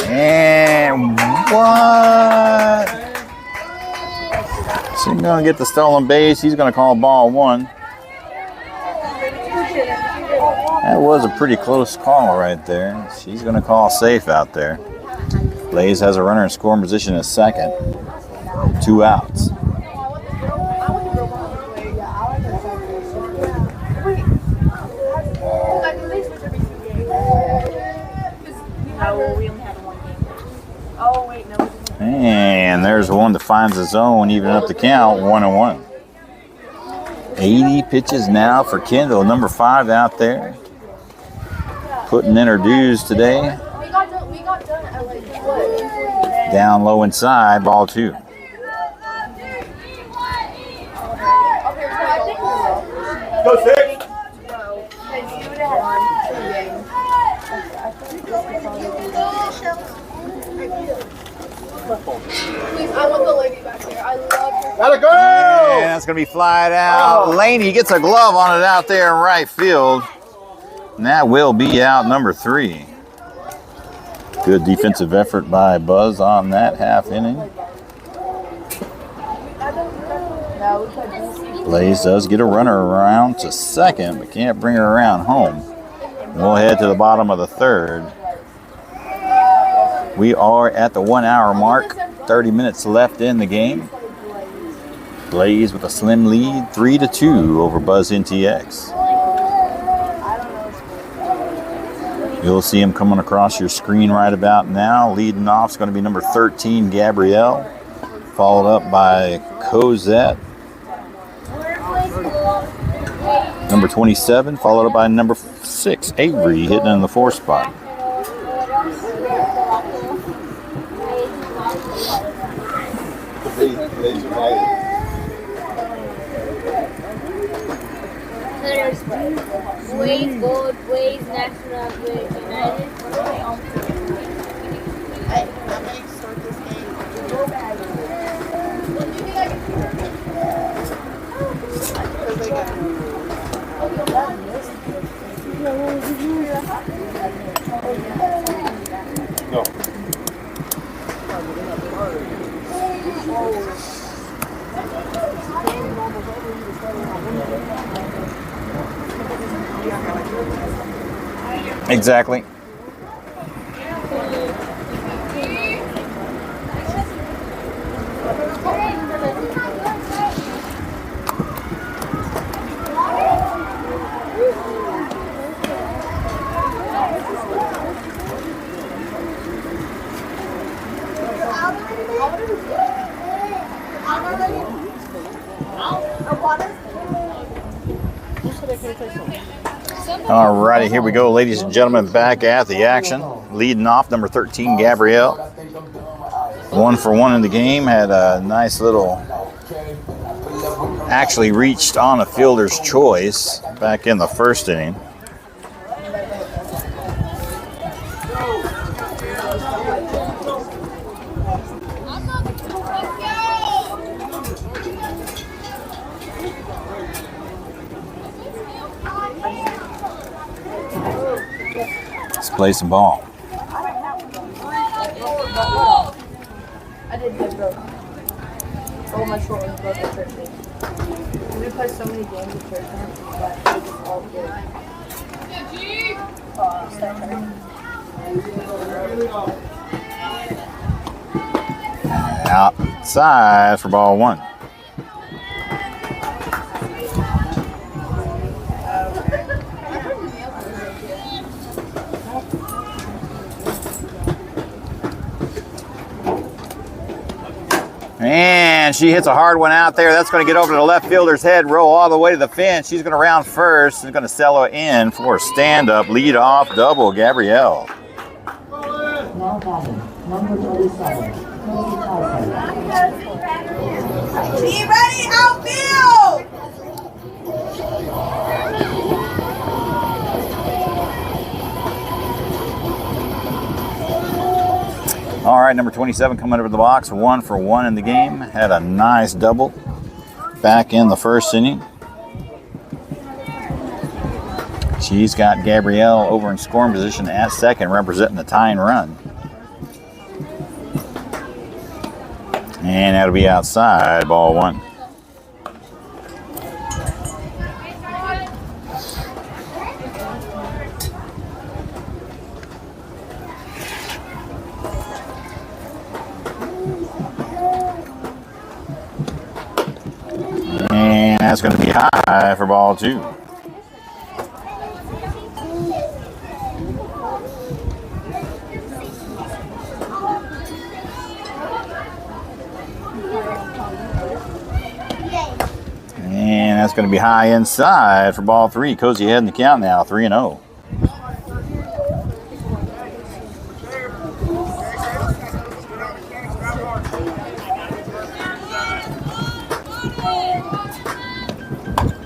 And what? She's going to get the stolen base. He's going to call ball 1. That was a pretty close call right there. She's going to call safe out there. Blaze has a runner in scoring position at 2nd. 2 outs. And there's one that finds the zone, even up the count, 1-1. 80 pitches now for Kendall, number 5 out there. Putting in her dues today. Down low inside, ball 2. Go 6. Please, I want the lady back there. I love her. Gotta go! And that's going to be flied out. Oh. Laney gets a glove on it out there in right field. And that will be out, number 3. Good defensive effort by Buzz on that half inning. Blaze does get a runner around to 2nd, but can't bring her around home. We'll head to the bottom of the 3rd. We are at the 1 hour mark. 30 minutes left in the game. Blaze with a slim lead, 3-2 over Buzz NTX. You'll see him coming across your screen right about now. Leading off is going to be number 13, Gabrielle, followed up by Cosette. Number 27, followed up by number 6, Avery, hitting in the 4th spot. Blaze Gold, Blaze National, Blaze United. Hey, I'm ready to start this game. No. Exactly. All righty, here we go, ladies and gentlemen, back at the action. Leading off, number 13, Gabrielle. 1 for 1 in the game. Had a nice little, actually reached on a fielder's choice back in the first inning. Let's play some ball. I did get broke. All my short ones broke at church. We play so many games at church that they just all good. Outside for ball 1. And she hits a hard one out there. That's going to get over to the left fielder's head, roll all the way to the fence. She's going to round first. She's going to sell her in for a stand-up, lead-off double, Gabrielle. Now batting, number 37. Be ready, outfield! All right, number 27 coming up in the box, 1 for 1 in the game. Had a nice double back in the first inning. She's got Gabrielle over in scoring position at second, representing the tying run. And that'll be outside, ball 1. And that's going to be high for ball 2. And that's going to be high inside for ball 3. Cozy ahead in the count now, 3-0.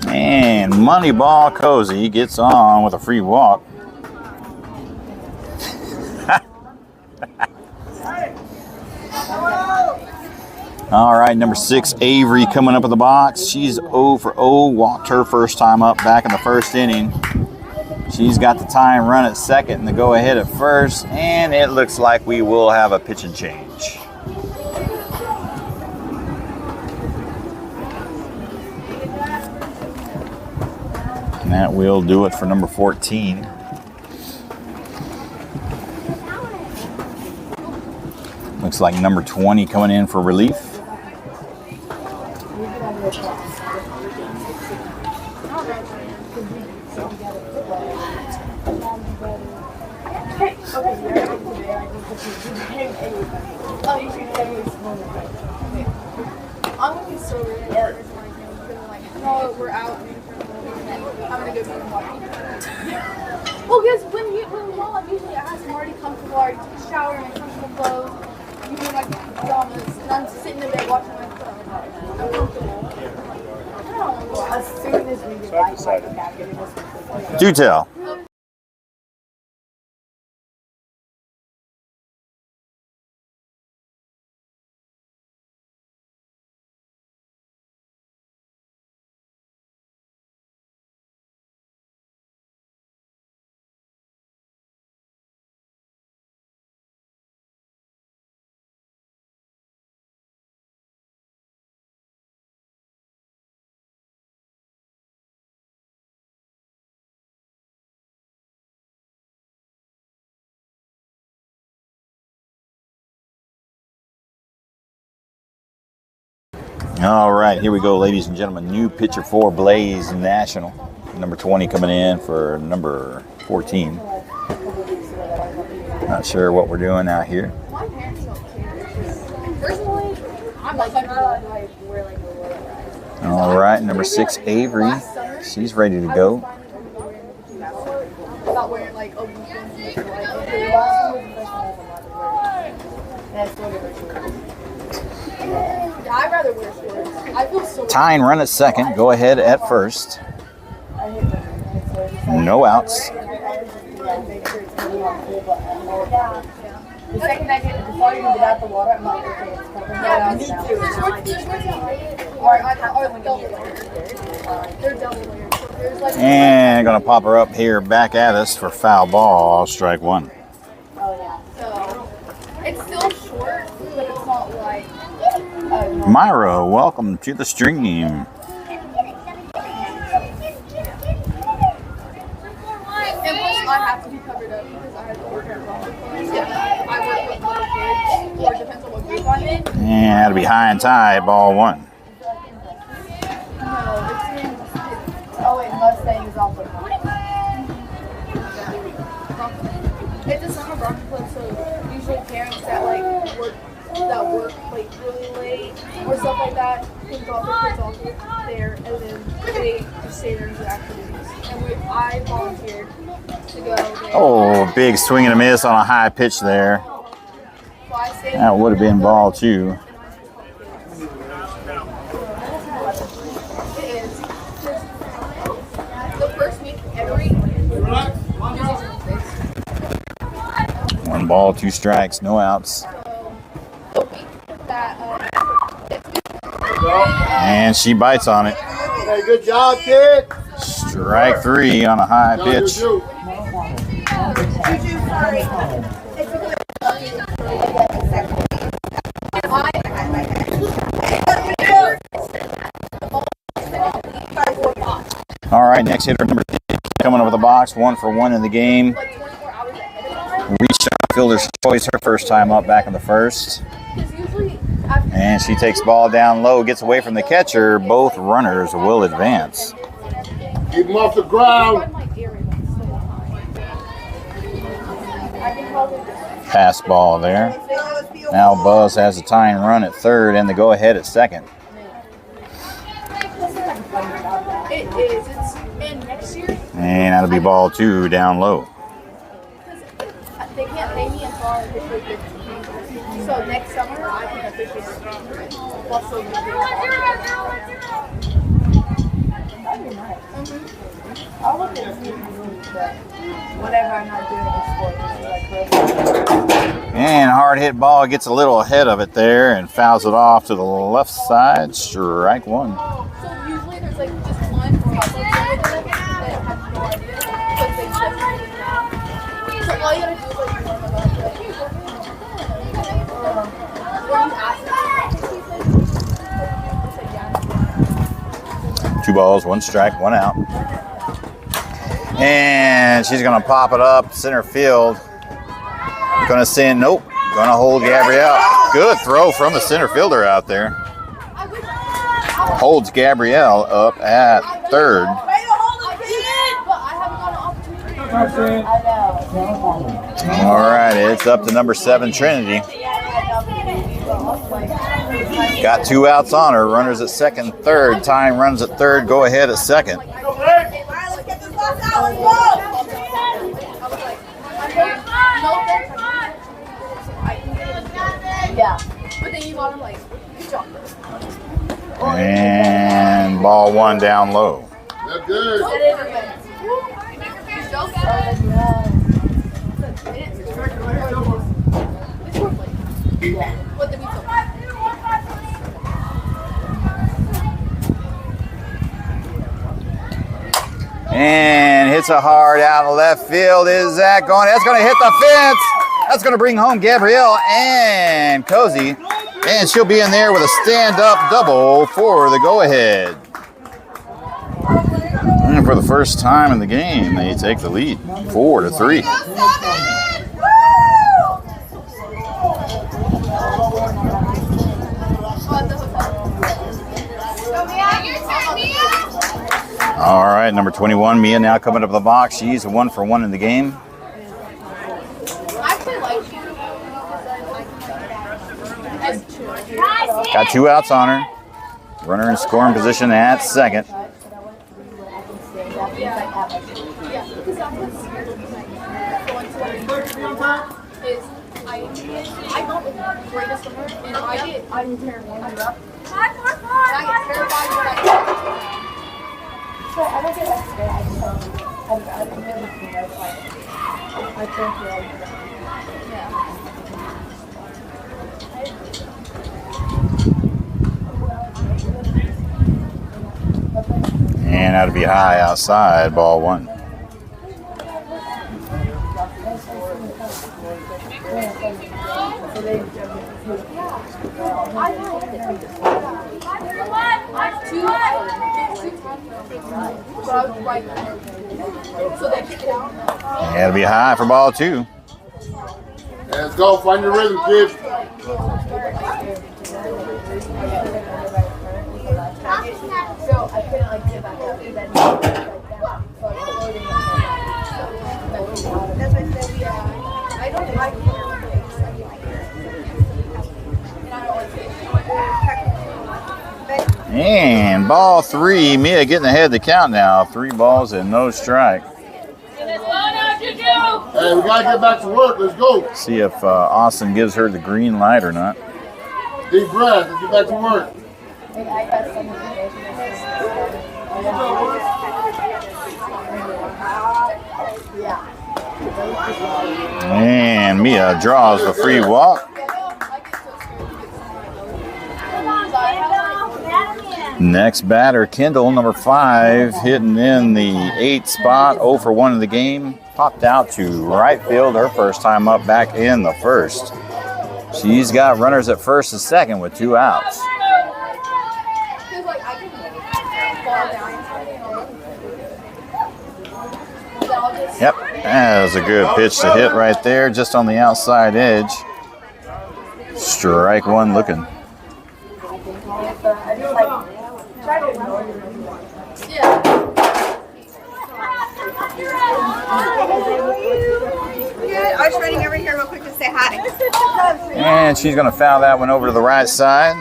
And Moneyball Cozy gets on with a free walk. All right, number 6, Avery coming up in the box. She's 0 for 0, walked her first time up back in the first inning. She's got the tying run at second and the go-ahead at first, and it looks like we will have a pitch and change. And that will do it for number 14. Looks like number 20 coming in for relief. I'm gonna be so weird. No, we're out. I'm gonna go get him water. Well, because when I'm usually I have some already comfortable, I take a shower in my comfortable clothes, you know, my pajamas, and I'm sitting in bed watching my phone. I'm comfortable. As soon as we get back, Do tell. All right, here we go, ladies and gentlemen. New pitcher for Blaze National. Number 20 coming in for number 14. Not sure what we're doing out here. All right, number 6, Avery. She's ready to go. all weekends. The last one was the first one that's what it was. I'd rather wear shorts. I feel so. Tying run at second. Go ahead at first. No outs. The second I get, before you get out the water, I'm like, okay, it's covered. Yeah, me too. Or double layered. They're double layered. So there's like. And gonna pop her up here back at us for foul ball. Strike one. So it's still short, but it's not like. Myra, welcome to the stream. And plus, I have to be covered up because I have to work at I work with little kids, or it depends on what group I'm in. And that'll be high and tied, ball one. No, it's in. Oh wait, Mustang is also It's a summer Bronco club, so usually parents that work like really late or stuff like that can drop their kids off there, and then they just stay there and do activities. And I volunteered to go there. Oh, big swing and a miss on a high pitch there. So I stayed That would have been ball two. It is. The first week, every One ball, two strikes, no outs. the week that And she bites on it. Hey, good job, kid. Strike three on a high pitch. All right, next hitter number 10 coming over the box, 1 for 1 in the game. 24 hours ahead of time. Reached out fielder's choice her first time up back in the first. Because usually after And she takes ball down low, gets away from the catcher. Both runners will advance. Keep him off the ground. find my earrings the whole time. I can probably just Pass ball there. Now Buzz has a tying run at third and the go-ahead at second. it is. It's and next year And that'll be ball two down low. they can't pay me until I officially 15. So next summer I can officially 15. Plus so I'll look at TV, but whatever I'm not doing is sports. And hard hit ball gets a little ahead of it there and fouls it off to the left side. Strike one. So usually there's like just one couple that have no idea because they just so all you gotta do is like warm them up, like, hey, or you ask them. 2 balls, 1 strike, 1 out. And she's gonna pop it up center field. Gonna send, nope. Gonna hold Gabrielle. Good throw from the center fielder out there. Holds Gabrielle up at third. All right, it's up to number 7, Trinity. Got 2 outs on her. Runners at second, third. Tying runs at third. Go ahead at second. Yeah. But then you got him like, good job. And ball 1 down low. That's good. And hits a hard out in left field. Is that going? That's going to hit the fence. That's going to bring home Gabrielle and Cozy. And she'll be in there with a stand-up double for the go-ahead. And for the first time in the game, they take the lead, 4-3. All right, number 21, Mia, now coming up the box. She's a 1 for 1 in the game. I actually like you. Got 2 outs on her. Runner in scoring position at second. is I don't the greatest swimmer, and I'm terrible. And I get terrified when I So I don't get that scared. I just don't. I'm really scared. Like, I don't feel like And that'll be high outside, ball one. And it'll be high for ball two. Let's go. Find your rhythm, kids. so I couldn't like get back up and then so I was floating that's why I said I don't like it. And ball three, Mia getting ahead of the count now. 3 balls and no strike. Hey, we gotta get back to work. Let's go. See if Austin gives her the green light or not. Deep breath. Let's get back to work. And Mia draws the free walk. Next batter, Kendall, number 5, hitting in the 8th spot, 0 for 1 in the game. Popped out to right field her first time up back in the first. She's got runners at first and second with 2 outs. Yep, that was a good pitch to hit right there, just on the outside edge. Strike one looking. I was running over here real quick to say hi. And she's going to foul that one over to the right side.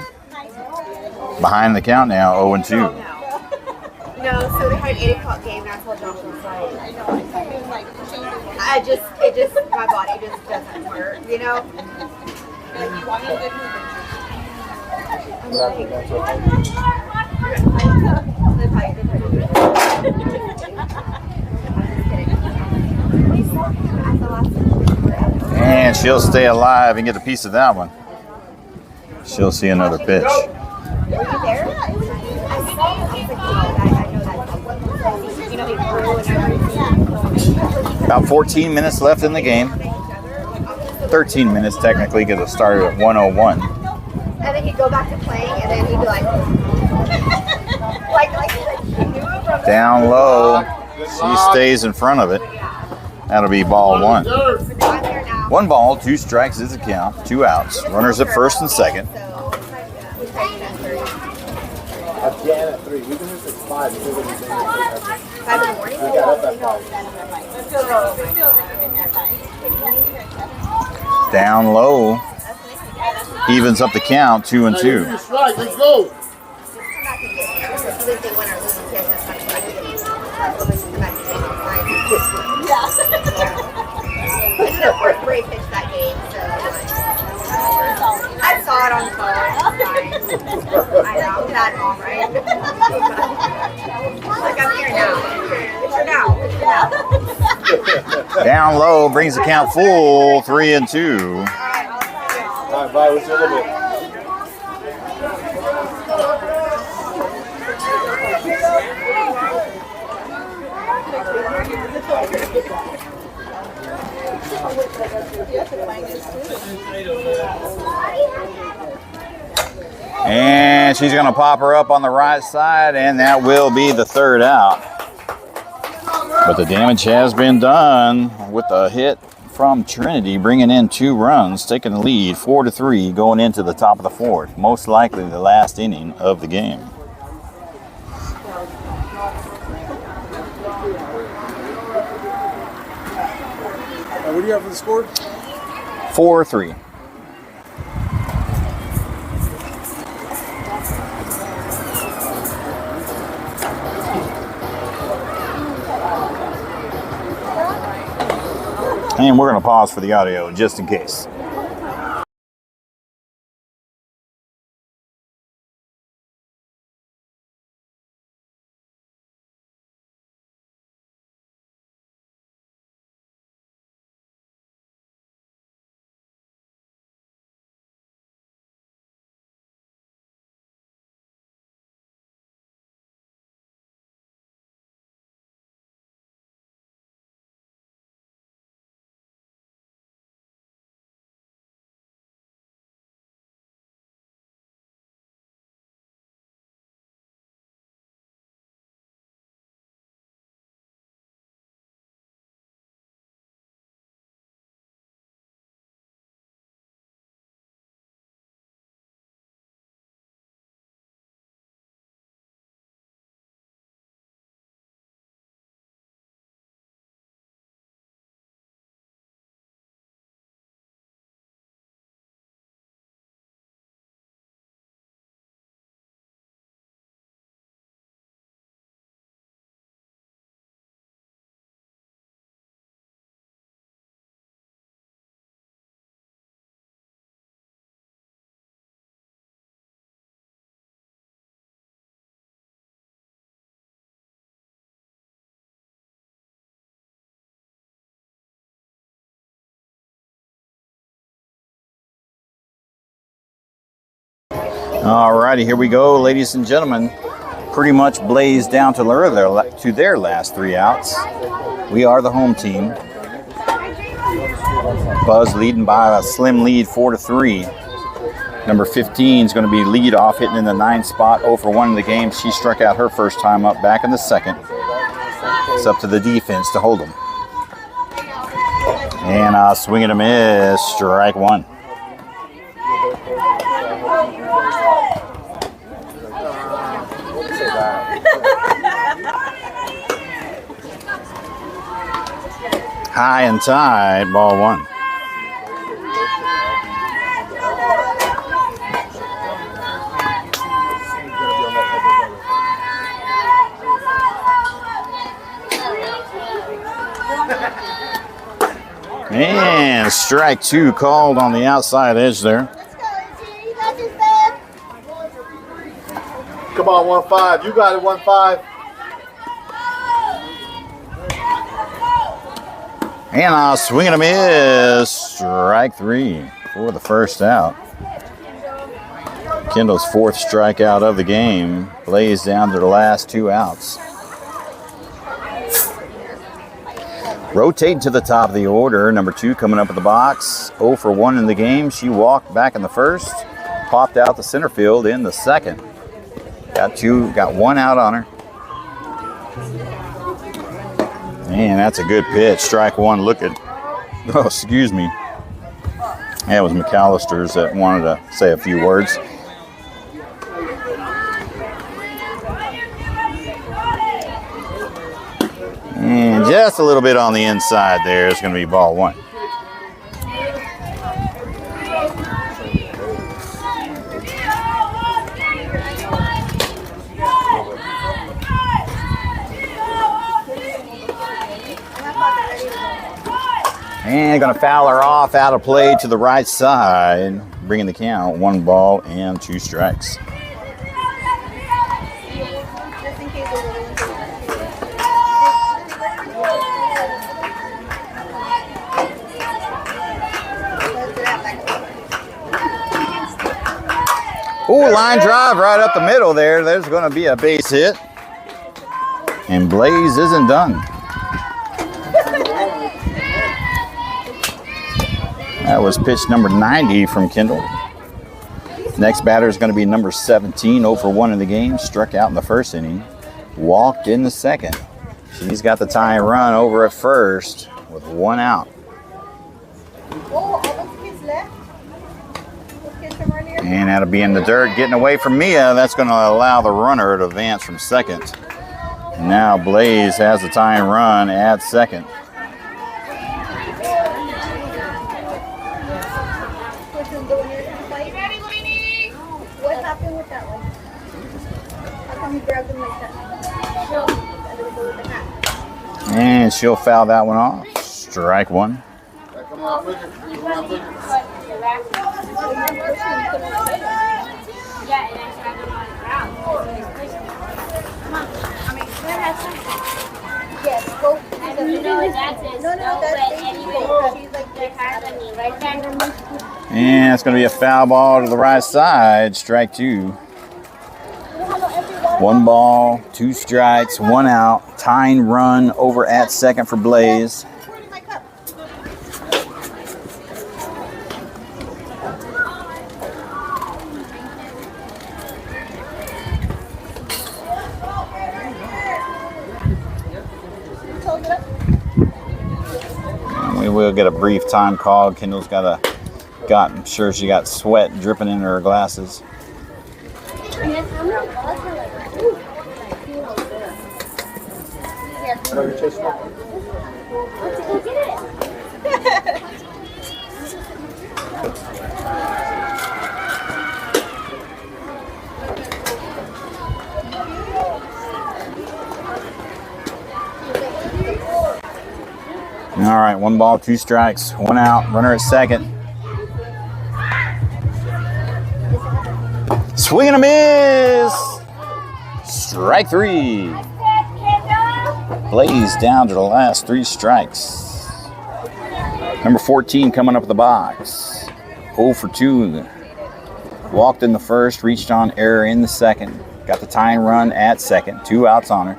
Behind the count now, 0-2. No, so they had an 8 o'clock game. That's what Josh was like. I know. It just, my body just doesn't work, you know? Like, you want me to do And she'll stay alive and get a piece of that one. She'll see another pitch. About 14 minutes left in the game. 13 minutes technically because it started at 1:01. And then he'd go back to playing, and then he'd be like Down low. She stays in front of it. That'll be ball one. 1 ball, 2 strikes is the count. 2 outs. Runners at first and second. Again at 3. We can miss at 5 because of the 5 in the morning. We got up at 5. Down low. Evens up the count, 2-2. Let's go. I saw it on the phone. I know, I'm that mom, right? Like, I'm here now. It's here now. Down low, brings the count full, 3-2. All right, bye. We'll see you in a little bit. And she's going to pop her up on the right side, and that will be the 3rd out. But the damage has been done with a hit from Trinity, bringing in 2 runs, taking the lead 4-3 going into the top of the 4th. Most likely the last inning of the game. What do you have for the score? 4-3. And we're going to pause for the audio just in case. Alrighty, here we go, ladies and gentlemen. Pretty much blazed down to their last 3 outs. We are the home team. Buzz leading by a slim lead, 4-3. Number 15 is going to be lead off, hitting in the 9th spot, 0 for 1 in the game. She struck out her first time up back in the 2nd. It's up to the defense to hold them. And swing and a miss, strike 1. High and tied, ball 1. And strike 2 called on the outside edge there. Come on, 1-5. You got it, 1-5. And swing and a miss, strike 3 for the first out. Kendall's 4th strikeout of the game. Blaze down to the last 2 outs. Rotating to the top of the order, number 2 coming up in the box. 0 for 1 in the game. She walked back in the 1st, popped out the center field in the 2nd. Got 1 out on her. Man, that's a good pitch. Strike 1. Look at, oh, excuse me. That was McAllister's that wanted to say a few words. And just a little bit on the inside there is going to be ball 1. And going to foul her off out of play to the right side, bringing the count 1 ball and 2 strikes. Ooh, line drive right up the middle there. There's going to be a base hit. And Blaze isn't done. That was pitch number 90 from Kendall. Next batter is going to be number 17, 0 for 1 in the game. Struck out in the 1st inning. Walked in the 2nd. She's got the tying run over at 1st with 1 out. And that'll be in the dirt, getting away from Mia. That's going to allow the runner to advance from 2nd. And now Blaze has the tying run at 2nd. What happened with that one? How come you grabbed him like that? And she'll foul that one off. Strike 1. he probably put the rack. Yeah, and I grabbed him on the ground. So he's pushing. Come on. I mean, where has something? Yes, go. And you know what that is. No, that's but baby anyway, goat. She's like they're kind of me right there. And it's going to be a foul ball to the right side. Strike two. 1 ball, 2 strikes, 1 out. Tying run over at second for Blaze. Where's my cup? And we will get a brief time call. Kendall's I'm sure she got sweat dripping in her glasses. All right, 1 ball, 2 strikes, 1 out. Runner at second. Swing and a miss. Strike 3. Blaze down to the last 3 strikes. Number 14 coming up the box. 0 for 2. Walked in the first, reached on error in the second. Got the tying run at second. 2 outs on her.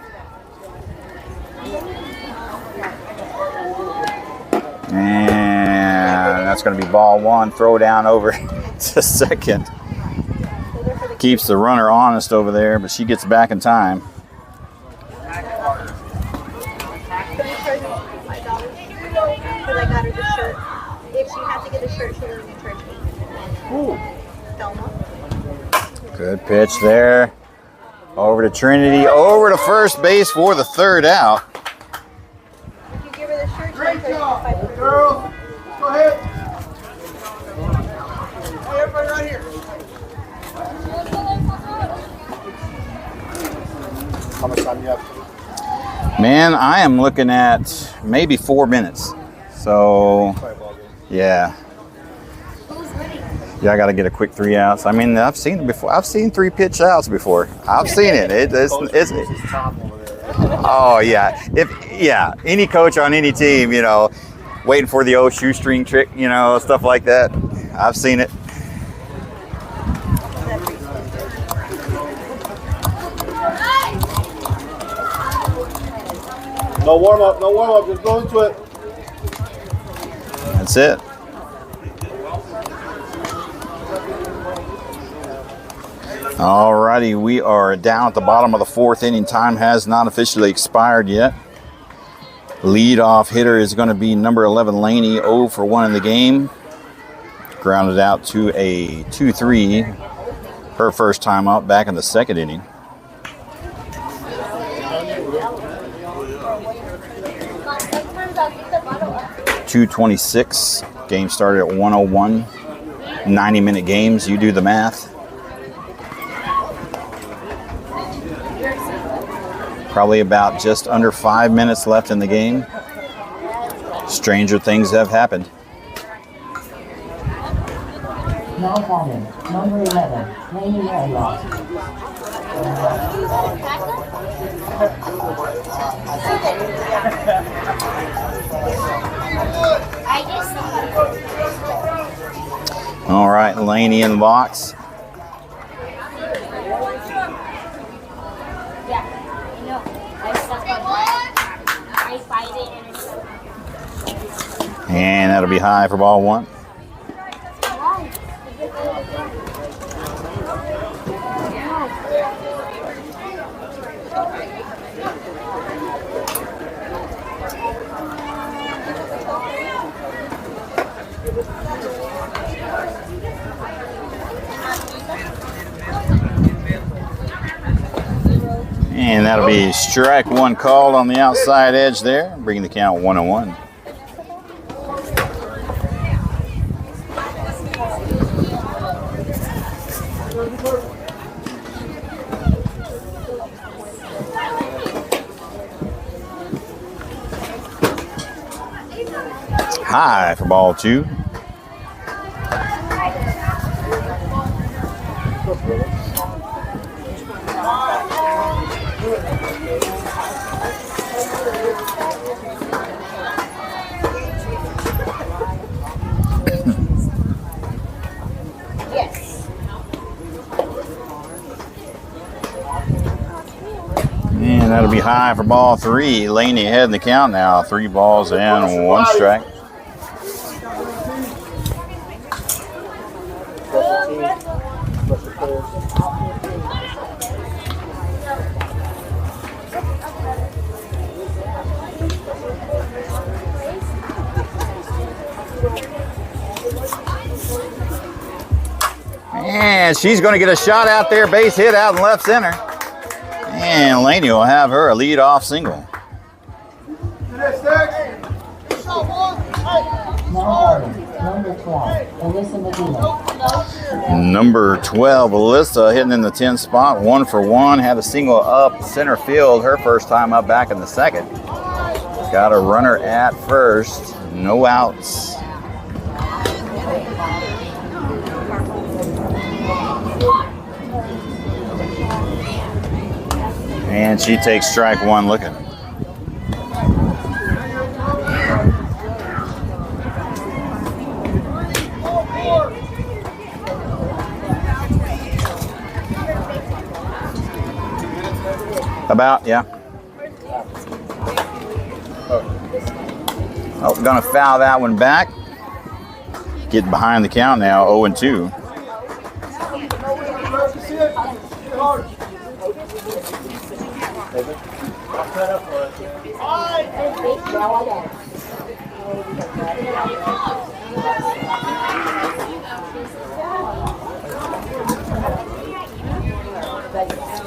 And that's going to be ball 1. Throw down over to second. Keeps the runner honest over there, but she gets back in time. Because I got her the shirt. If she has to get a shirt, she'll learn to charge me. Good pitch there. Over to Trinity. Over to first base for the 3rd out. If you give her the shirt, she'll charge me $500. Girls, go ahead. Hey, everybody right here. How much time do you have? Man, I am looking at maybe 4 minutes. So, yeah. Yeah, I got to get a quick 3 outs. I mean, I've seen it before. I've seen 3 pitch outs before. I've seen it. It's oh yeah. Any coach on any team, waiting for the old shoestring trick, stuff like that. I've seen it. No warm up, just go into it. That's it. Alrighty, we are down at the bottom of the 4th inning. Time has not officially expired yet. Leadoff hitter is going to be number 11, Laney, 0 for 1 in the game. Grounded out to a 2-3. Her first time up back in the 2nd inning. .226. Game started at 1:01. 90-minute games. You do the math. Probably about just under 5 minutes left in the game. Stranger things have happened. Now calling number 11, Laney Redlock. All right, Laney in the box. And that'll be high for ball 1. And that'll be strike 1 called on the outside edge there, bringing the count 1-1. high for ball 2. And that'll be high for ball 3. Laney ahead in the count now. 3 balls and 1 strike. And she's going to get a shot out there, base hit out in left center. And Laney will have her a lead-off single. Now batting, number 12, Alyssa Medina. Number 12, Alyssa, hitting in the 10 spot, 1 for 1. Had a single up center field, her first time up back in the second. Got a runner at first, no outs. And she takes strike 1 looking. About, yeah. Oh, gonna foul that one back. Getting behind the count now, 0-2.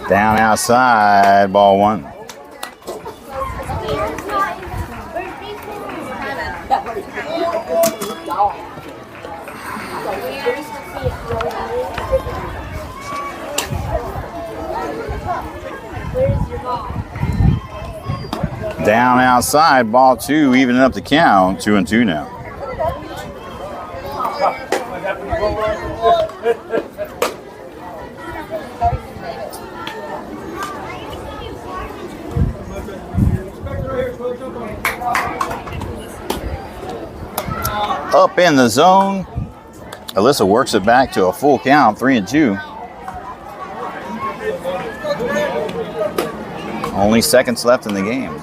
Down outside, ball 1. Down outside, ball 2, evening up the count, 2-2 now. Up in the zone. Alyssa works it back to a full count, 3-2. Only seconds left in the game.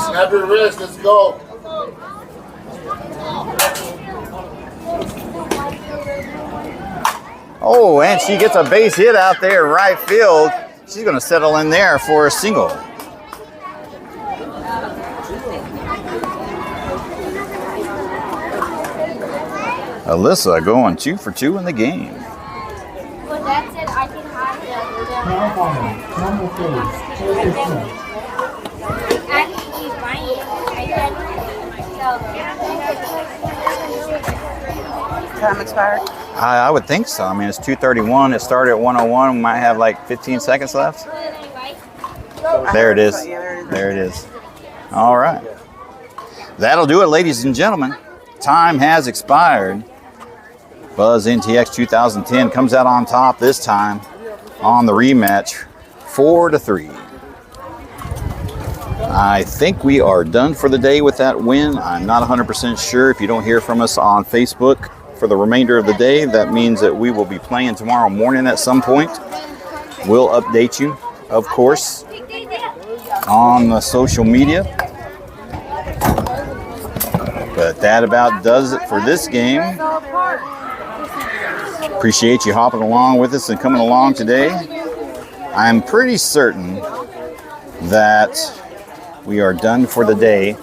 Snap your wrist, let's go. Oh, and she gets a base hit out there, right field. She's going to settle in there for a single. Alyssa going 2 for 2 in the game. Well, that's it. I can have Now batting, number 3, Tracy Smith. actually buying it. Time expired. I would think so. I mean, it's 2:31. It started at 1:01. We might have like 15 seconds left. There it is. There it is. All right. That'll do it, ladies and gentlemen. Time has expired. Buzz NTX 2010 comes out on top this time on the rematch, 4-3. I think we are done for the day with that win. I'm not 100% sure. If you don't hear from us on Facebook for the remainder of the day, that means that we will be playing tomorrow morning at some point. We'll update you, of course, on the social media. But that about does it for this game. Appreciate you hopping along with us and coming along today. I'm pretty certain that we are done for the day,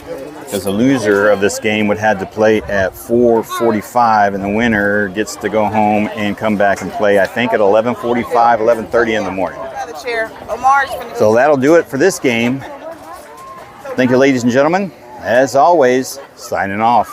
because the loser of this game would have to play at 4:45, and the winner gets to go home and come back and play, I think, at 11:45, 11:30 in the morning. So that'll do it for this game. Thank you, ladies and gentlemen. As always, signing off.